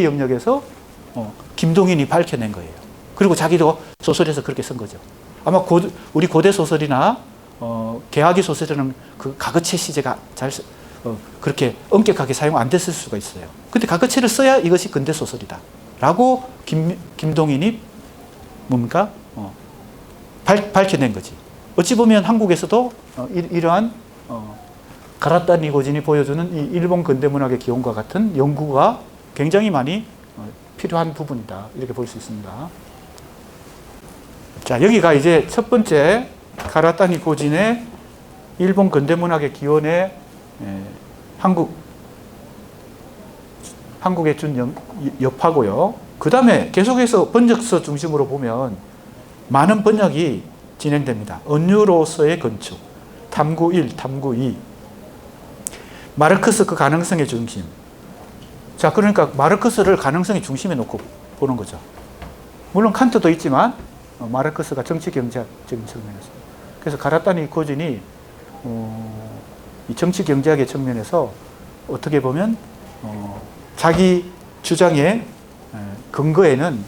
영역에서 김동인이 밝혀낸 거예요. 그리고 자기도 소설에서 그렇게 쓴 거죠. 아마 우리 고대 소설이나 개화기 소설에는 그 가거체 시제가 그렇게 엄격하게 사용 안 됐을 수가 있어요. 근데 가거체를 써야 이것이 근대 소설이다. 라고 김동인이 뭡니까? 밝혀낸 거지. 어찌 보면 한국에서도 이러한 가라타 니고진이 보여주는 이 일본 근대문학의 기원과 같은 연구가 굉장히 많이 필요한 부분이다. 이렇게 볼 수 있습니다. 자, 여기가 이제 첫 번째 가라타 니고진의 일본 근대문학의 기원의 한국에 준 여파고요. 그 다음에 계속해서 번역서 중심으로 보면 많은 번역이 진행됩니다. 은유로서의 건축, 탐구 1, 탐구 2, 마르크스 그 가능성의 중심. 자, 그러니까 마르크스를 가능성의 중심에 놓고 보는 거죠. 물론 칸트도 있지만 마르크스가 정치 경제학적인 측면에서. 그래서 가라타 니고진이 이 정치 경제학의 측면에서 어떻게 보면 자기 주장의 근거에는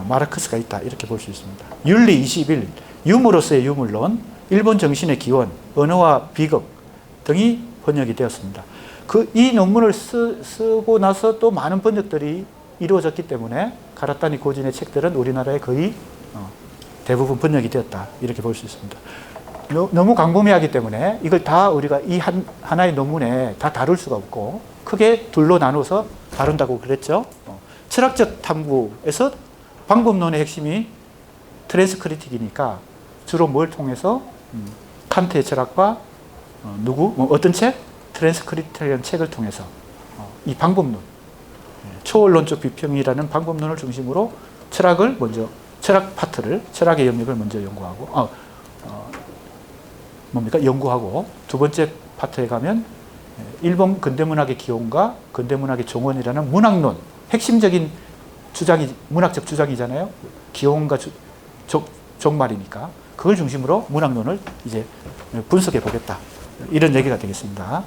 마르크스가 있다. 이렇게 볼 수 있습니다. 윤리 21, 유머로서의 유물론, 일본 정신의 기원, 언어와 비극 등이 번역이 되었습니다. 이 논문을 쓰고 나서 또 많은 번역들이 이루어졌기 때문에 가라타 니고진의 책들은 우리나라에 거의 대부분 번역이 되었다. 이렇게 볼 수 있습니다. 너무 광범위하기 때문에 이걸 다 우리가 이 하나의 논문에 다 다룰 수가 없고 크게 둘로 나눠서 다룬다고 그랬죠. 철학적 탐구에서 방법론의 핵심이 트랜스크리틱이니까 주로 뭘 통해서 칸트의 철학과 어떤 책? 트랜스크리틱이라는 책을 통해서 이 방법론, 초월론적 비평이라는 방법론을 중심으로 철학을 먼저, 철학의 영역을 먼저 연구하고, 연구하고 두 번째 파트에 가면 일본 근대문학의 기원과 근대문학의 종언이라는 문학론, 핵심적인 문학적 주장이잖아요. 기원과 종말이니까 그걸 중심으로 문학론을 이제 분석해 보겠다. 이런 얘기가 되겠습니다.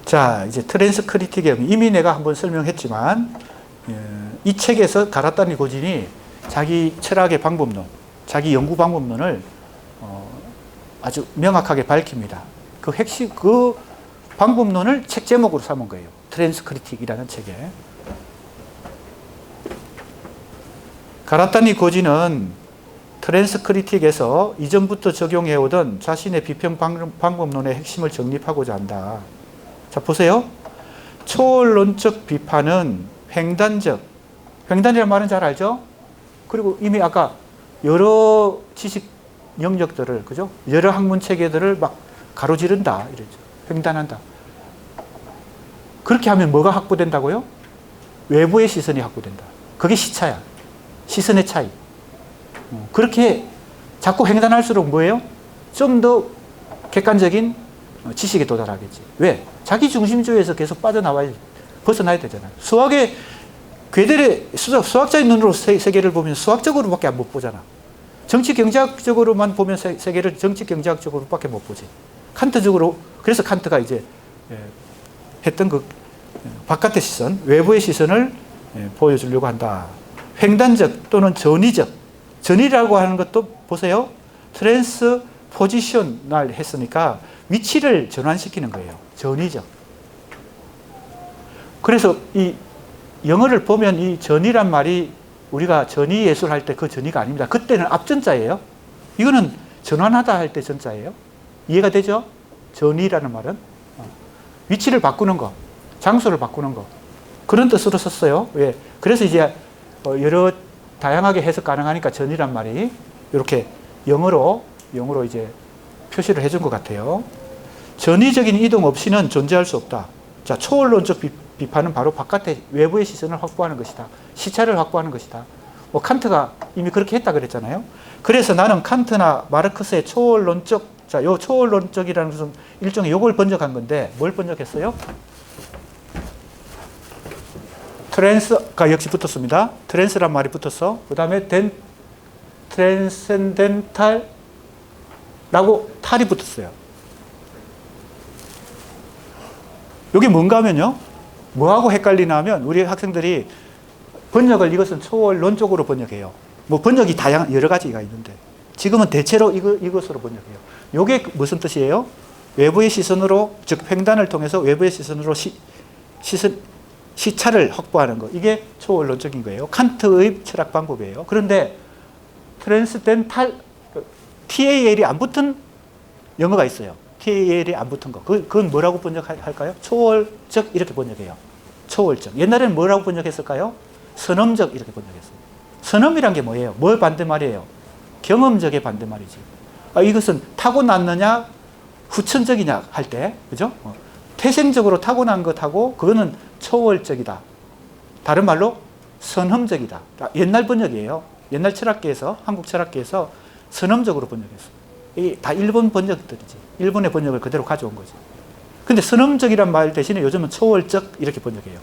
자, 이제 트랜스크리틱의 의미. 이미 내가 한번 설명했지만 이 책에서 가라타 니고진이 자기 철학의 방법론, 자기 연구 방법론을 아주 명확하게 밝힙니다. 그 방법론을 책 제목으로 삼은 거예요. 트랜스크리틱이라는 책에. 가라타 니고진은 트랜스크리틱에서 이전부터 적용해오던 자신의 비평 방법론의 핵심을 정립하고자 한다. 자, 보세요. 초월론적 비판은 횡단이라는 말은 잘 알죠? 그리고 이미 아까 여러 지식 영역들을, 그죠? 여러 학문 체계들을 막 가로지른다. 이러죠. 횡단한다. 그렇게 하면 뭐가 확보된다고요? 외부의 시선이 확보된다. 그게 시차야. 시선의 차이. 그렇게 자꾸 횡단할수록 뭐예요? 좀 더 객관적인 지식에 도달하겠지. 왜? 자기 중심주의에서 계속 벗어나야 되잖아요. 수학자의 눈으로 세계를 보면 수학적으로밖에 못 보잖아. 정치 경제학적으로만 보면 세계를 정치 경제학적으로밖에 못 보지. 칸트적으로, 그래서 칸트가 이제 했던 그 바깥의 시선, 외부의 시선을 보여주려고 한다. 횡단적 또는 전위적. 전위라고 하는 것도 보세요. 트랜스 포지셔널 했으니까 위치를 전환시키는 거예요. 전위적. 그래서 이 영어를 보면 이 전위란 말이 우리가 전위 예술 할 때 그 전위가 아닙니다. 그때는 앞전자예요. 이거는 전환하다 할 때 전자예요. 이해가 되죠? 전위라는 말은 위치를 바꾸는 거, 장소를 바꾸는 거, 그런 뜻으로 썼어요. 왜? 그래서 이제 여러 다양하게 해석 가능하니까 전위란 말이 이렇게 영어로 이제 표시를 해준 것 같아요. 전위적인 이동 없이는 존재할 수 없다. 자, 초월론적 비판은 바로 바깥의 외부의 시선을 확보하는 것이다. 시차를 확보하는 것이다. 뭐 칸트가 이미 그렇게 했다 그랬잖아요. 그래서 나는 칸트나 마르크스의 초월론적, 자, 요 초월론적이라는 것은 일종의 요걸 번역한 건데 뭘 번역했어요? 트랜스가 역시 붙었습니다. 트랜스란 말이 붙었어. 그 다음에 트랜센덴탈라고 탈이 붙었어요. 이게 뭔가 하면요. 뭐하고 헷갈리나 하면 우리 학생들이 번역을 이것은 초월론적으로 번역해요. 뭐 번역이 여러 가지가 있는데 지금은 대체로 이것으로 번역해요. 이게 무슨 뜻이에요? 외부의 시선으로, 즉 횡단을 통해서 외부의 시선으로 시차를 확보하는 거. 이게 초월론적인 거예요. 칸트의 철학 방법이에요. 그런데 트랜스덴탈, TAL이 안 붙은 영어가 있어요. TAL이 안 붙은 거. 그건 뭐라고 번역할까요? 초월적 이렇게 번역해요. 초월적. 옛날에는 뭐라고 번역했을까요? 선험적 이렇게 번역했어요. 선험이란 게 뭐예요? 뭘 반대말이에요? 경험적의 반대말이지. 이것은 타고났느냐 후천적이냐 할 때, 그죠? 태생적으로 타고난 것하고 그거는 초월적이다. 다른 말로 선험적이다. 옛날 번역이에요. 옛날 철학계에서, 한국 철학계에서 선험적으로 번역했어요. 이게 다 일본 번역들이지. 일본의 번역을 그대로 가져온 거지. 근데 선험적이란 말 대신에 요즘은 초월적 이렇게 번역해요.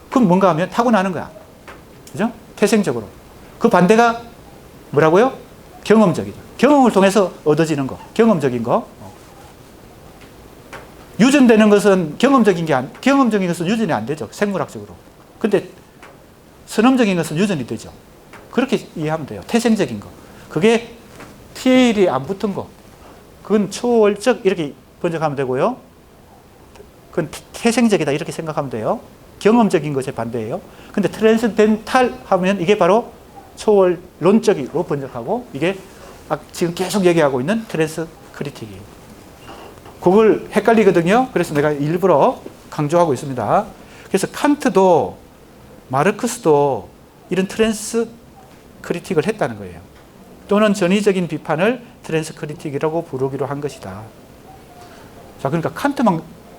그럼 뭔가 하면 타고나는 거야. 그죠? 태생적으로. 그 반대가 뭐라고요? 경험적이죠. 경험을 통해서 얻어지는 거. 경험적인 거. 유전되는 것은 경험적인 것은 유전이 안 되죠. 생물학적으로. 근데 선험적인 것은 유전이 되죠. 그렇게 이해하면 돼요. 태생적인 거. 그게 TAL이 안 붙은 거. 그건 초월적 이렇게 번역하면 되고요. 그건 태생적이다 이렇게 생각하면 돼요. 경험적인 것의 반대예요. 근데 트랜스덴탈 하면 이게 바로 초월론적으로 번역하고 이게 지금 계속 얘기하고 있는 트랜스 크리틱이에요. 그걸 헷갈리거든요. 그래서 내가 일부러 강조하고 있습니다. 그래서 칸트도 마르크스도 이런 트랜스 크리틱을 했다는 거예요. 또는 전위적인 비판을 트랜스 크리틱이라고 부르기로 한 것이다. 자, 그러니까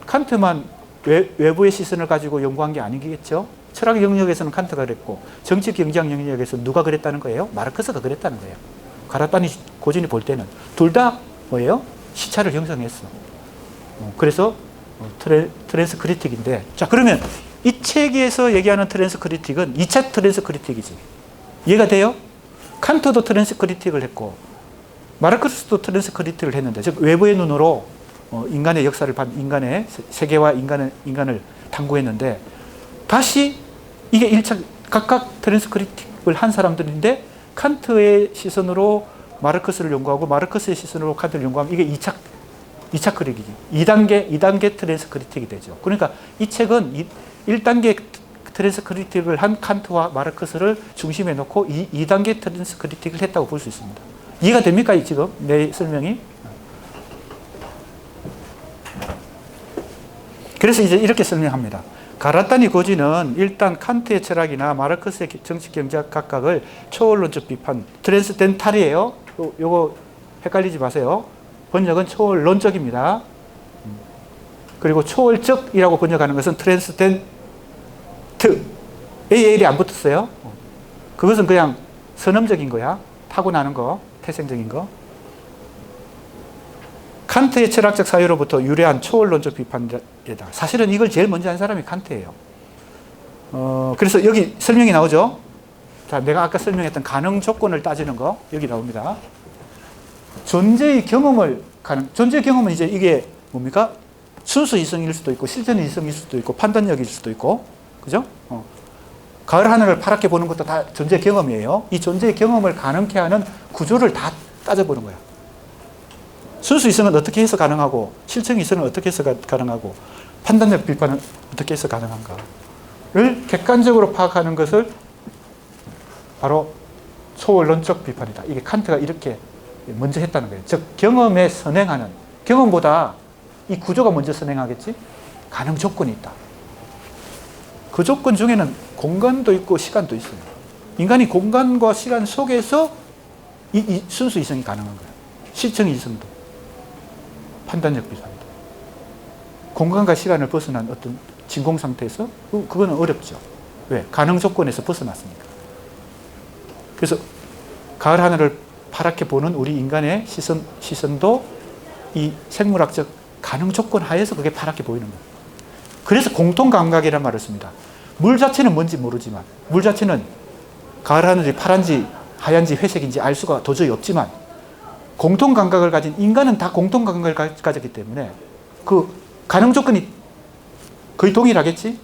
칸트만 외부의 시선을 가지고 연구한 게 아니겠죠? 철학 영역에서는 칸트가 그랬고 정치 경제학 영역에서 누가 그랬다는 거예요? 마르크스가 그랬다는 거예요. 가라타니 고진이 볼 때는 둘 다 뭐예요? 시차를 형성했어. 그래서 트랜스 크리틱인데, 자, 그러면 이 책에서 얘기하는 트랜스 크리틱은 2차 트랜스 크리틱이지. 이해가 돼요? 칸트도 트랜스 크리틱을 했고 마르크스도 트랜스 크리틱을 했는데, 즉 외부의 눈으로 인간의 역사를 인간의 세계와 인간을 탐구했는데, 다시 이게 1차 각각 트랜스 크리틱을 한 사람들인데 칸트의 시선으로 마르크스를 연구하고 마르크스의 시선으로 칸트를 연구하면 이게 2차 크리틱이지. 2단계 트랜스 크리틱이 되죠. 그러니까 이 책은 1단계 트랜스 크리틱을 한 칸트와 마르크스를 중심에 놓고 2단계 트랜스 크리틱을 했다고 볼 수 있습니다. 이해가 됩니까? 지금 내 설명이? 그래서 이제 이렇게 설명합니다. 가라타니 고진은 일단 칸트의 철학이나 마르크스의 정치 경제학 각각을 초월론적 비판, 트랜스덴탈이에요. 요거 헷갈리지 마세요. 번역은 초월론적입니다. 그리고 초월적이라고 번역하는 것은 트랜스덴트, AL이 안 붙었어요. 그것은 그냥 선험적인 거야. 타고나는 거, 태생적인 거. 칸트의 철학적 사유로부터 유래한 초월론적 비판이다. 사실은 이걸 제일 먼저 한 사람이 칸트예요. 그래서 여기 설명이 나오죠. 자, 내가 아까 설명했던 가능 조건을 따지는 거 여기 나옵니다. 존재의 경험을 존재의 경험은 이제 이게 뭡니까? 순수 이성일 수도 있고 실전 이성일 수도 있고 판단력일 수도 있고, 그죠? 가을 하늘을 파랗게 보는 것도 다 존재 경험이에요. 이 존재의 경험을 가능케 하는 구조를 다 따져보는 거야. 순수 이성은 어떻게 해서 가능하고, 실증 이성은 어떻게 해서 가능하고, 판단력 비판은 어떻게 해서 가능한가를 객관적으로 파악하는 것을 바로 초원론적 비판이다. 이게 칸트가 이렇게 먼저 했다는 거예요. 즉 경험에 선행하는, 경험보다 이 구조가 먼저 선행하겠지? 가능 조건이 있다. 그 조건 중에는 공간도 있고 시간도 있어요. 인간이 공간과 시간 속에서 이 순수 이성이 가능한 거예요. 실증 이성도, 판단력 비판도. 공간과 시간을 벗어난 어떤 진공 상태에서 그거는 어렵죠. 왜? 가능 조건에서 벗어났으니까. 그래서 가을 하늘을 파랗게 보는 우리 인간의 시선도 이 생물학적 가능 조건 하에서 그게 파랗게 보이는 거예요. 그래서 공통 감각이라는 말을 씁니다. 물 자체는 뭔지 모르지만, 물 자체는 가을 하늘이 파란지 하얀지 회색인지 알 수가 도저히 없지만, 공통 감각을 가진 인간은 다 공통 감각을 가졌기 때문에 그 가능 조건이 거의 동일하겠지?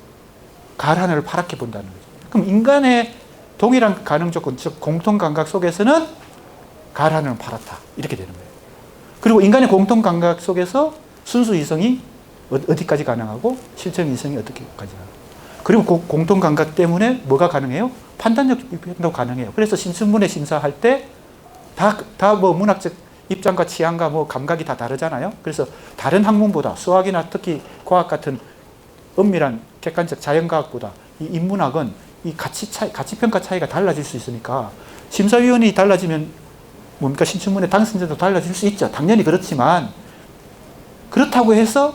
가을 하늘을 파랗게 본다는 거죠. 그럼 인간의 동일한 가능 조건, 즉 공통 감각 속에서는 가을 하늘은 파랗다. 이렇게 되는 거예요. 그리고 인간의 공통 감각 속에서 순수 이성이 어디까지 가능하고 실증 이성이 어디까지 가능하고, 그리고 공통 감각 때문에 뭐가 가능해요? 판단력 비판도 가능해요. 그래서 신춘문예 심사할 때 다 뭐 문학적 입장과 취향과 뭐 감각이 다 다르잖아요. 그래서 다른 학문보다 수학이나 특히 과학 같은 엄밀한 객관적 자연과학보다 이 인문학은 이 가치평가 차이가 달라질 수 있으니까 심사위원이 달라지면 뭡니까? 신춘문예 당선자도 달라질 수 있죠. 당연히 그렇지만 그렇다고 해서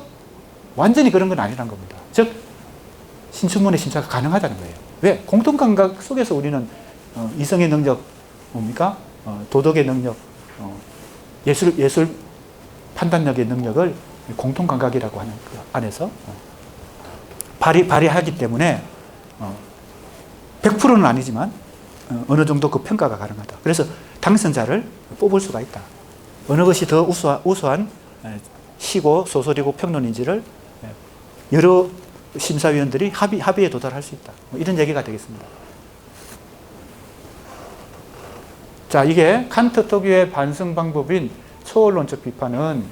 완전히 그런 건 아니란 겁니다. 즉 신춘문예 심사가 가능하다는 거예요. 왜? 공통감각 속에서 우리는 이성의 능력, 뭡니까? 도덕의 능력, 예술 판단력의 능력을 공통감각이라고 하는 그 안에서 발휘하기 때문에 100%는 아니지만 어느 정도 그 평가가 가능하다. 그래서 당선자를 뽑을 수가 있다. 어느 것이 더 우수한 시고 소설이고 평론인지를 여러 심사위원들이 합의에 도달할 수 있다. 이런 얘기가 되겠습니다. 자, 이게 칸트 특유의 반성 방법인 초월론적 비판은,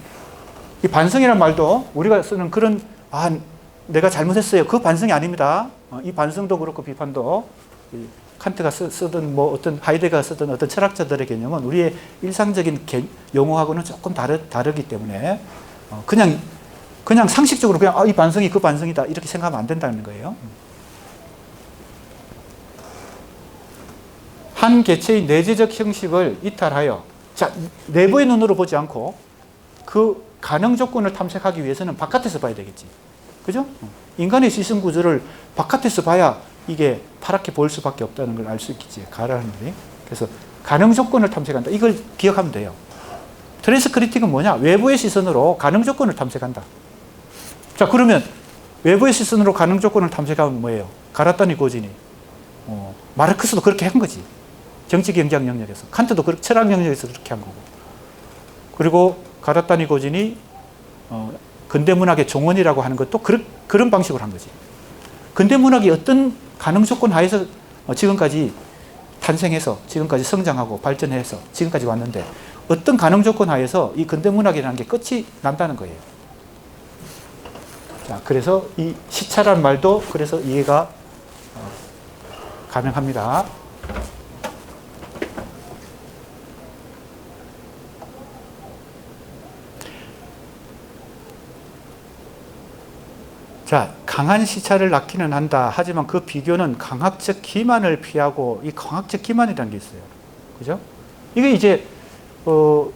이 반성이란 말도 우리가 쓰는 그런 내가 잘못했어요. 그 반성이 아닙니다. 이 반성도 그렇고 비판도 칸트가 쓰던 뭐 어떤 하이데거가 쓰던 어떤 철학자들의 개념은 우리의 일상적인 용어하고는 조금 다르기 때문에 그냥 상식적으로 이 반성이 그 반성이다 이렇게 생각하면 안 된다는 거예요. 한 개체의 내재적 형식을 이탈하여, 자, 내부의 눈으로 보지 않고 그 가능 조건을 탐색하기 위해서는 바깥에서 봐야 되겠지. 그죠? 인간의 시선 구조를 바깥에서 봐야 이게 파랗게 보일 수밖에 없다는 걸 알 수 있겠지. 가라앉는. 그래서 가능 조건을 탐색한다. 이걸 기억하면 돼요. 트랜스크리틱은 뭐냐? 외부의 시선으로 가능 조건을 탐색한다. 자, 그러면 외부의 시선으로 가능 조건을 탐색하면 뭐예요? 가라타니 고진이. 마르크스도 그렇게 한 거지. 정치 경제학 영역에서. 칸트도 철학 영역에서 그렇게 한 거고. 그리고 가라타니 고진이 근대문학의 종언이라고 하는 것도 그런 방식으로 한 거지. 근대문학이 어떤 가능 조건 하에서 지금까지 탄생해서 지금까지 성장하고 발전해서 지금까지 왔는데 어떤 가능 조건 하에서 이 근대문학이라는 게 끝이 난다는 거예요. 자, 그래서 이 시차란 말도 그래서 이해가 가능합니다. 자, 강한 시차를 낳기는 한다. 하지만 그 비교는 강학적 기만을 피하고, 이 강학적 기만이라는 게 있어요. 그죠? 이게 이제 뭐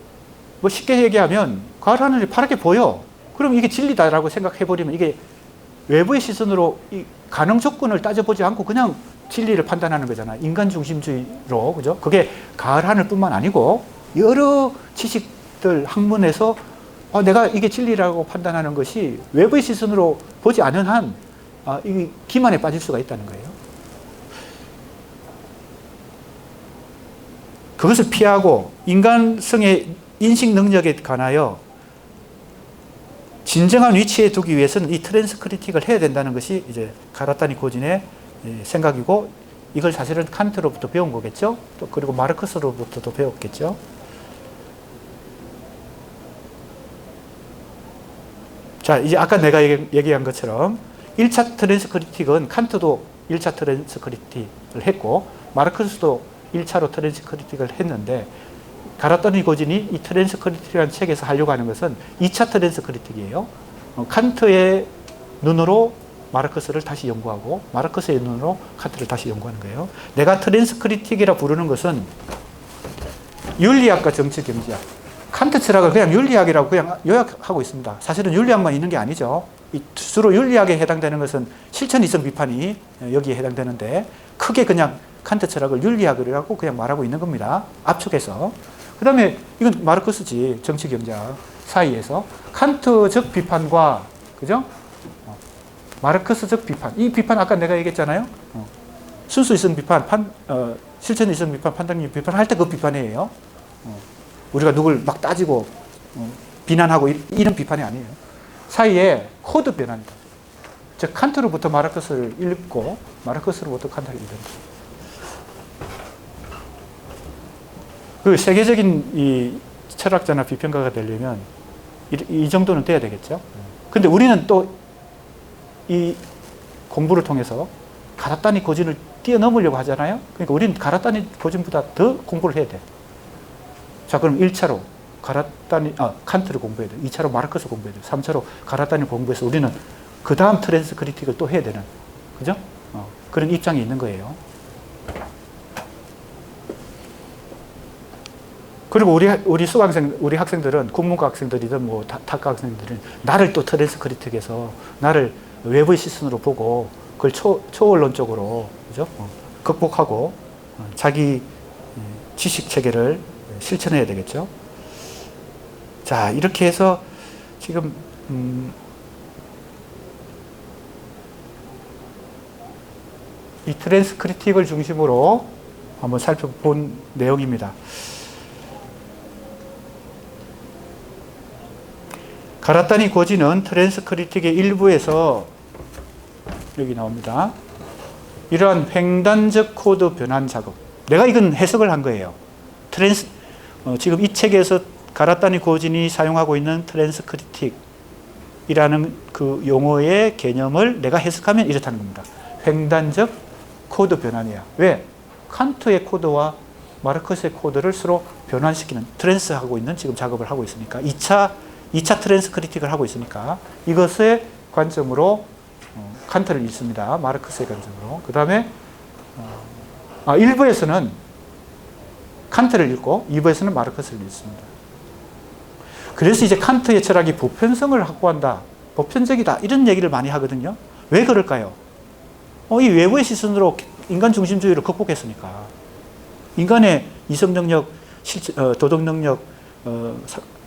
쉽게 얘기하면 가을 하늘이 파랗게 보여. 그럼 이게 진리다라고 생각해버리면 이게 외부의 시선으로 이 가능 조건을 따져보지 않고 그냥 진리를 판단하는 거잖아. 인간 중심주의로. 그죠? 그게 가을 하늘뿐만 아니고 여러 지식들 학문에서 내가 이게 진리라고 판단하는 것이 외부의 시선으로 보지 않은 한 이 기만에 빠질 수가 있다는 거예요. 그것을 피하고 인간성의 인식 능력에 관하여 진정한 위치에 두기 위해서는 이 트랜스크리틱을 해야 된다는 것이 이제 가라타니 고진의 생각이고, 이걸 사실은 칸트로부터 배운 거겠죠. 또 그리고 마르크스로부터도 배웠겠죠. 자, 이제 아까 내가 얘기한 것처럼 1차 트랜스크리틱은 칸트도 1차 트랜스크리틱을 했고 마르크스도 1차로 트랜스크리틱을 했는데, 가라타니 고진이 이 트랜스크리틱이라는 책에서 하려고 하는 것은 2차 트랜스크리틱이에요. 칸트의 눈으로 마르크스를 다시 연구하고 마르크스의 눈으로 칸트를 다시 연구하는 거예요. 내가 트랜스크리틱이라 부르는 것은 윤리학과 정치 경제학, 칸트 철학을 그냥 윤리학이라고 그냥 요약하고 있습니다. 사실은 윤리학만 있는 게 아니죠. 주로 윤리학에 해당되는 것은 실천 이성 비판이 여기에 해당되는데, 크게 그냥 칸트 철학을 윤리학이라고 그냥 말하고 있는 겁니다. 압축해서. 그 다음에 이건 마르크스지, 정치 경제학 사이에서 칸트적 비판과, 그죠? 마르크스적 비판. 이 비판 아까 내가 얘기했잖아요. 순수 이성 비판, 실천 이성 비판, 판단력 비판 할 때 그 비판이에요. 우리가 누굴 막 따지고 비난하고 이런 비판이 아니에요. 사이에 코드 변화입니다. 즉 칸트로부터 마르크스를 읽고 마르크스로부터 칸트를 읽는다. 그 세계적인 이 철학자나 비평가가 되려면 이 정도는 돼야 되겠죠. 근데 우리는 또 이 공부를 통해서 가라타니 고진을 뛰어넘으려고 하잖아요. 그러니까 우리는 가라타니 고진보다 더 공부를 해야 돼. 자, 그럼 1차로 칸트를 공부해야 돼. 2차로 마르크스 공부해야 돼. 3차로 가라타니 공부해서 우리는 그 다음 트랜스크리틱을 또 해야 되는, 그죠? 그런 입장이 있는 거예요. 그리고 우리 수강생, 우리 학생들은, 국문과 학생들이든 뭐 타과 학생들은 나를 또 트랜스크리틱해서 나를 외부의 시선으로 보고 그걸 초월론적으로, 그죠? 극복하고 자기 지식 체계를 실천해야 되겠죠. 자, 이렇게 해서 지금 이 트랜스크리틱을 중심으로 한번 살펴본 내용입니다. 가라타니 고진은 트랜스크리틱의 일부에서 여기 나옵니다. 이러한 횡단적 코드 변환 작업. 내가 이건 해석을 한 거예요. 지금 이 책에서 가라타니 고진이 사용하고 있는 트랜스크리틱이라는 그 용어의 개념을 내가 해석하면 이렇다는 겁니다. 횡단적 코드 변환이야. 왜? 칸트의 코드와 마르크스의 코드를 서로 변환시키는, 트랜스하고 있는 지금 작업을 하고 있으니까 2차 트랜스크리틱을 하고 있으니까 이것의 관점으로 칸트를 읽습니다. 마르크스의 관점으로. 그 다음에 1부에서는 칸트를 읽고 2부에서는 마르크스를 읽습니다. 그래서 이제 칸트의 철학이 보편성을 확보한다, 보편적이다, 이런 얘기를 많이 하거든요. 왜 그럴까요? 이 외부의 시선으로 인간 중심주의를 극복했으니까. 인간의 이성 능력, 도덕 능력,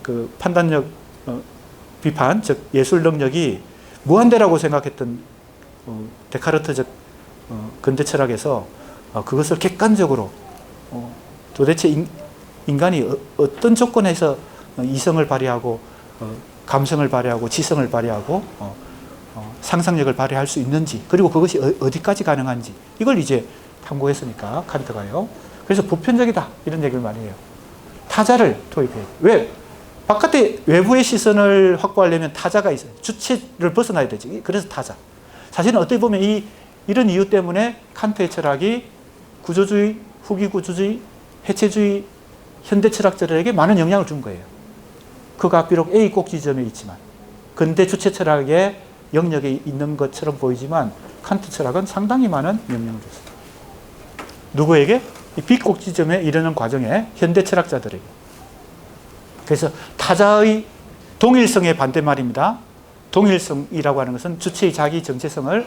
그 판단력, 비판, 즉 예술 능력이 무한대라고 생각했던 데카르트적 근대 철학에서 그것을 객관적으로 도대체 인간이 어떤 조건에서 이성을 발휘하고 감성을 발휘하고 지성을 발휘하고 상상력을 발휘할 수 있는지, 그리고 그것이 어디까지 가능한지, 이걸 이제 탐구했으니까 칸트가요. 그래서 보편적이다, 이런 얘기를 많이 해요. 타자를 도입해요. 왜? 바깥에 외부의 시선을 확보하려면 타자가 있어요. 주체를 벗어나야 되지. 그래서 타자. 사실은 어떻게 보면 이런 이유 때문에 칸트의 철학이 구조주의, 후기구조주의, 해체주의, 현대 철학자들에게 많은 영향을 준 거예요. 그가 비록 A 꼭지점에 있지만, 근대 주체 철학의 영역에 있는 것처럼 보이지만 칸트 철학은 상당히 많은 영향을 줬어요. 누구에게? 이 B 꼭지점에 이르는 과정에 현대 철학자들에게. 그래서 타자의 동일성의 반대말입니다. 동일성이라고 하는 것은 주체의 자기 정체성을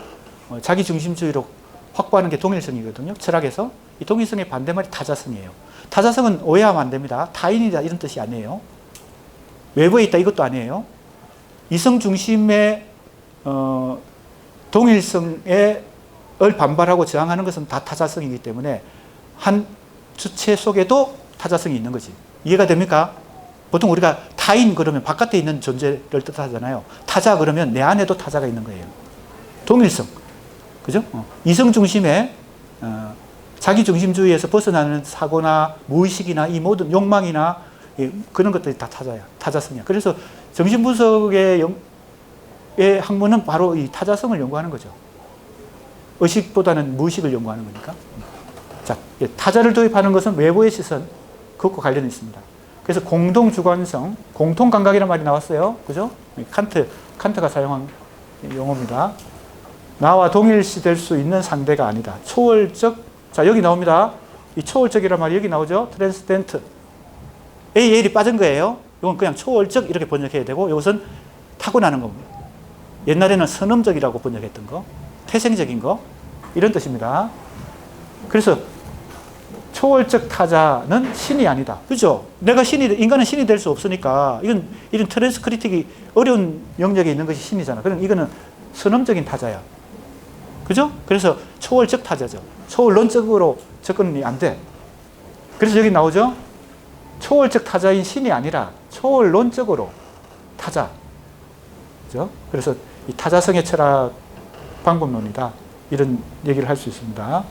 자기 중심주의로 확보하는 게 동일성이거든요. 철학에서. 이 동일성의 반대말이 타자성이에요. 타자성은 오해하면 안 됩니다. 타인이다, 이런 뜻이 아니에요. 외부에 있다, 이것도 아니에요. 이성 중심의 동일성을 반발하고 저항하는 것은 다 타자성이기 때문에 한 주체 속에도 타자성이 있는 거지. 이해가 됩니까? 보통 우리가 타인 그러면 바깥에 있는 존재를 뜻하잖아요. 타자 그러면 내 안에도 타자가 있는 거예요. 동일성. 그죠? 이성 중심의 자기 중심주의에서 벗어나는 사고나 무의식이나 이 모든 욕망이나 그런 것들이 다 타자야. 타자성이야. 그래서 정신분석의 학문은 바로 이 타자성을 연구하는 거죠. 의식보다는 무의식을 연구하는 거니까. 자, 타자를 도입하는 것은 외부의 시선, 그것과 관련이 있습니다. 그래서 공동주관성, 공통감각이라는 말이 나왔어요. 그죠? 칸트가 사용한 용어입니다. 나와 동일시될 수 있는 상대가 아니다. 초월적, 자, 여기 나옵니다. 이 초월적이라는 말이 여기 나오죠. 트랜스덴트. AL이 빠진 거예요. 이건 그냥 초월적 이렇게 번역해야 되고, 이것은 타고나는 겁니다. 옛날에는 선음적이라고 번역했던 거, 태생적인 거, 이런 뜻입니다. 그래서 초월적 타자는 신이 아니다. 그죠? 인간은 신이 될 수 없으니까, 이런 트랜스크리틱이 어려운 영역에 있는 것이 신이잖아. 그럼 이거는 선음적인 타자야. 그죠? 그래서 초월적 타자죠. 초월론적으로 접근이 안 돼. 그래서 여기 나오죠? 초월적 타자인 신이 아니라 초월론적으로 타자. 그죠? 그래서 이 타자성의 철학 방법론이다. 이런 얘기를 할 수 있습니다.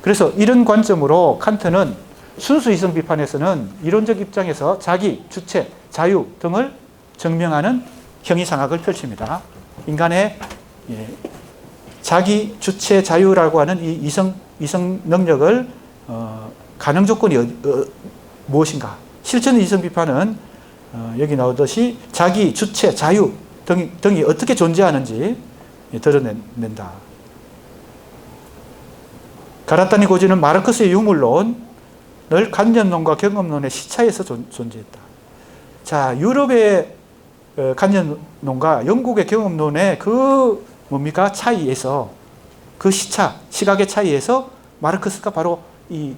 그래서 이런 관점으로 칸트는 순수 이성 비판에서는 이론적 입장에서 자기, 주체, 자유 등을 증명하는 형이상학을 펼칩니다. 인간의 자기, 주체, 자유라고 하는 이 이성 능력을 가능 조건이 무엇인가? 실천 이성 비판은 여기 나오듯이 자기, 주체, 자유 등이 어떻게 존재하는지 드러낸다. 가라타니 고지는 마르크스의 유물론을 관념론과 경험론의 시차에서 존재했다. 자, 유럽의 관념론과 영국의 경험론의 그 뭡니까? 차이에서, 그 시각의 차이에서 마르크스가 바로 이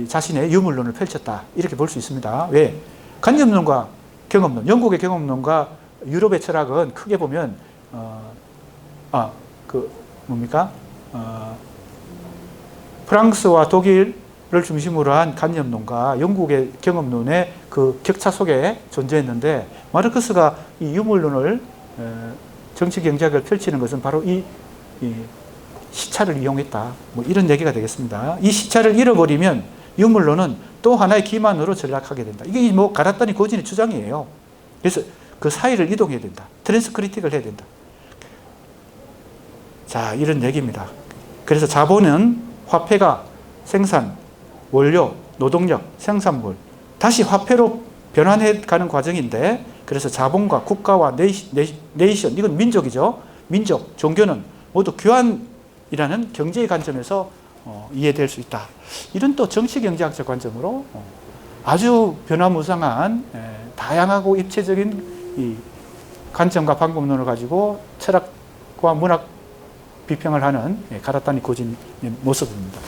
자신의 유물론을 펼쳤다. 이렇게 볼 수 있습니다. 왜? 관념론과 경험론, 영국의 경험론과 유럽의 철학은 크게 보면, 프랑스와 독일을 중심으로 한 관념론과 영국의 경험론의 그 격차 속에 존재했는데, 마르크스가 이 유물론을 정치 경제학을 펼치는 것은 바로 이 시차를 이용했다. 뭐 이런 얘기가 되겠습니다. 이 시차를 잃어버리면 유물론은 또 하나의 기만으로 전락하게 된다. 이게 뭐 가라타니 고진의 주장이에요. 그래서 그 사이를 이동해야 된다. 트랜스크리틱을 해야 된다. 자, 이런 얘기입니다. 그래서 자본은 화폐가 생산, 원료, 노동력, 생산물, 다시 화폐로 변환해 가는 과정인데, 그래서 자본과 국가와 네이션, 이건 민족이죠. 민족, 종교는 모두 교환이라는 경제의 관점에서 이해될 수 있다. 이런 또 정치경제학적 관점으로 아주 변화무쌍한 다양하고 입체적인 이 관점과 방법론을 가지고 철학과 문학 비평을 하는 가라타니 고진의 모습입니다.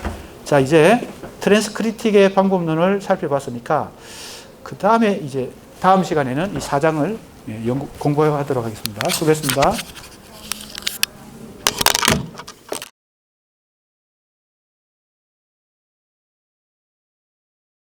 자, 이제 트랜스크리틱의 방법론을 살펴봤으니까 그 다음에 이제 다음 시간에는 이 4장을 공부하도록 하겠습니다. 수고했습니다.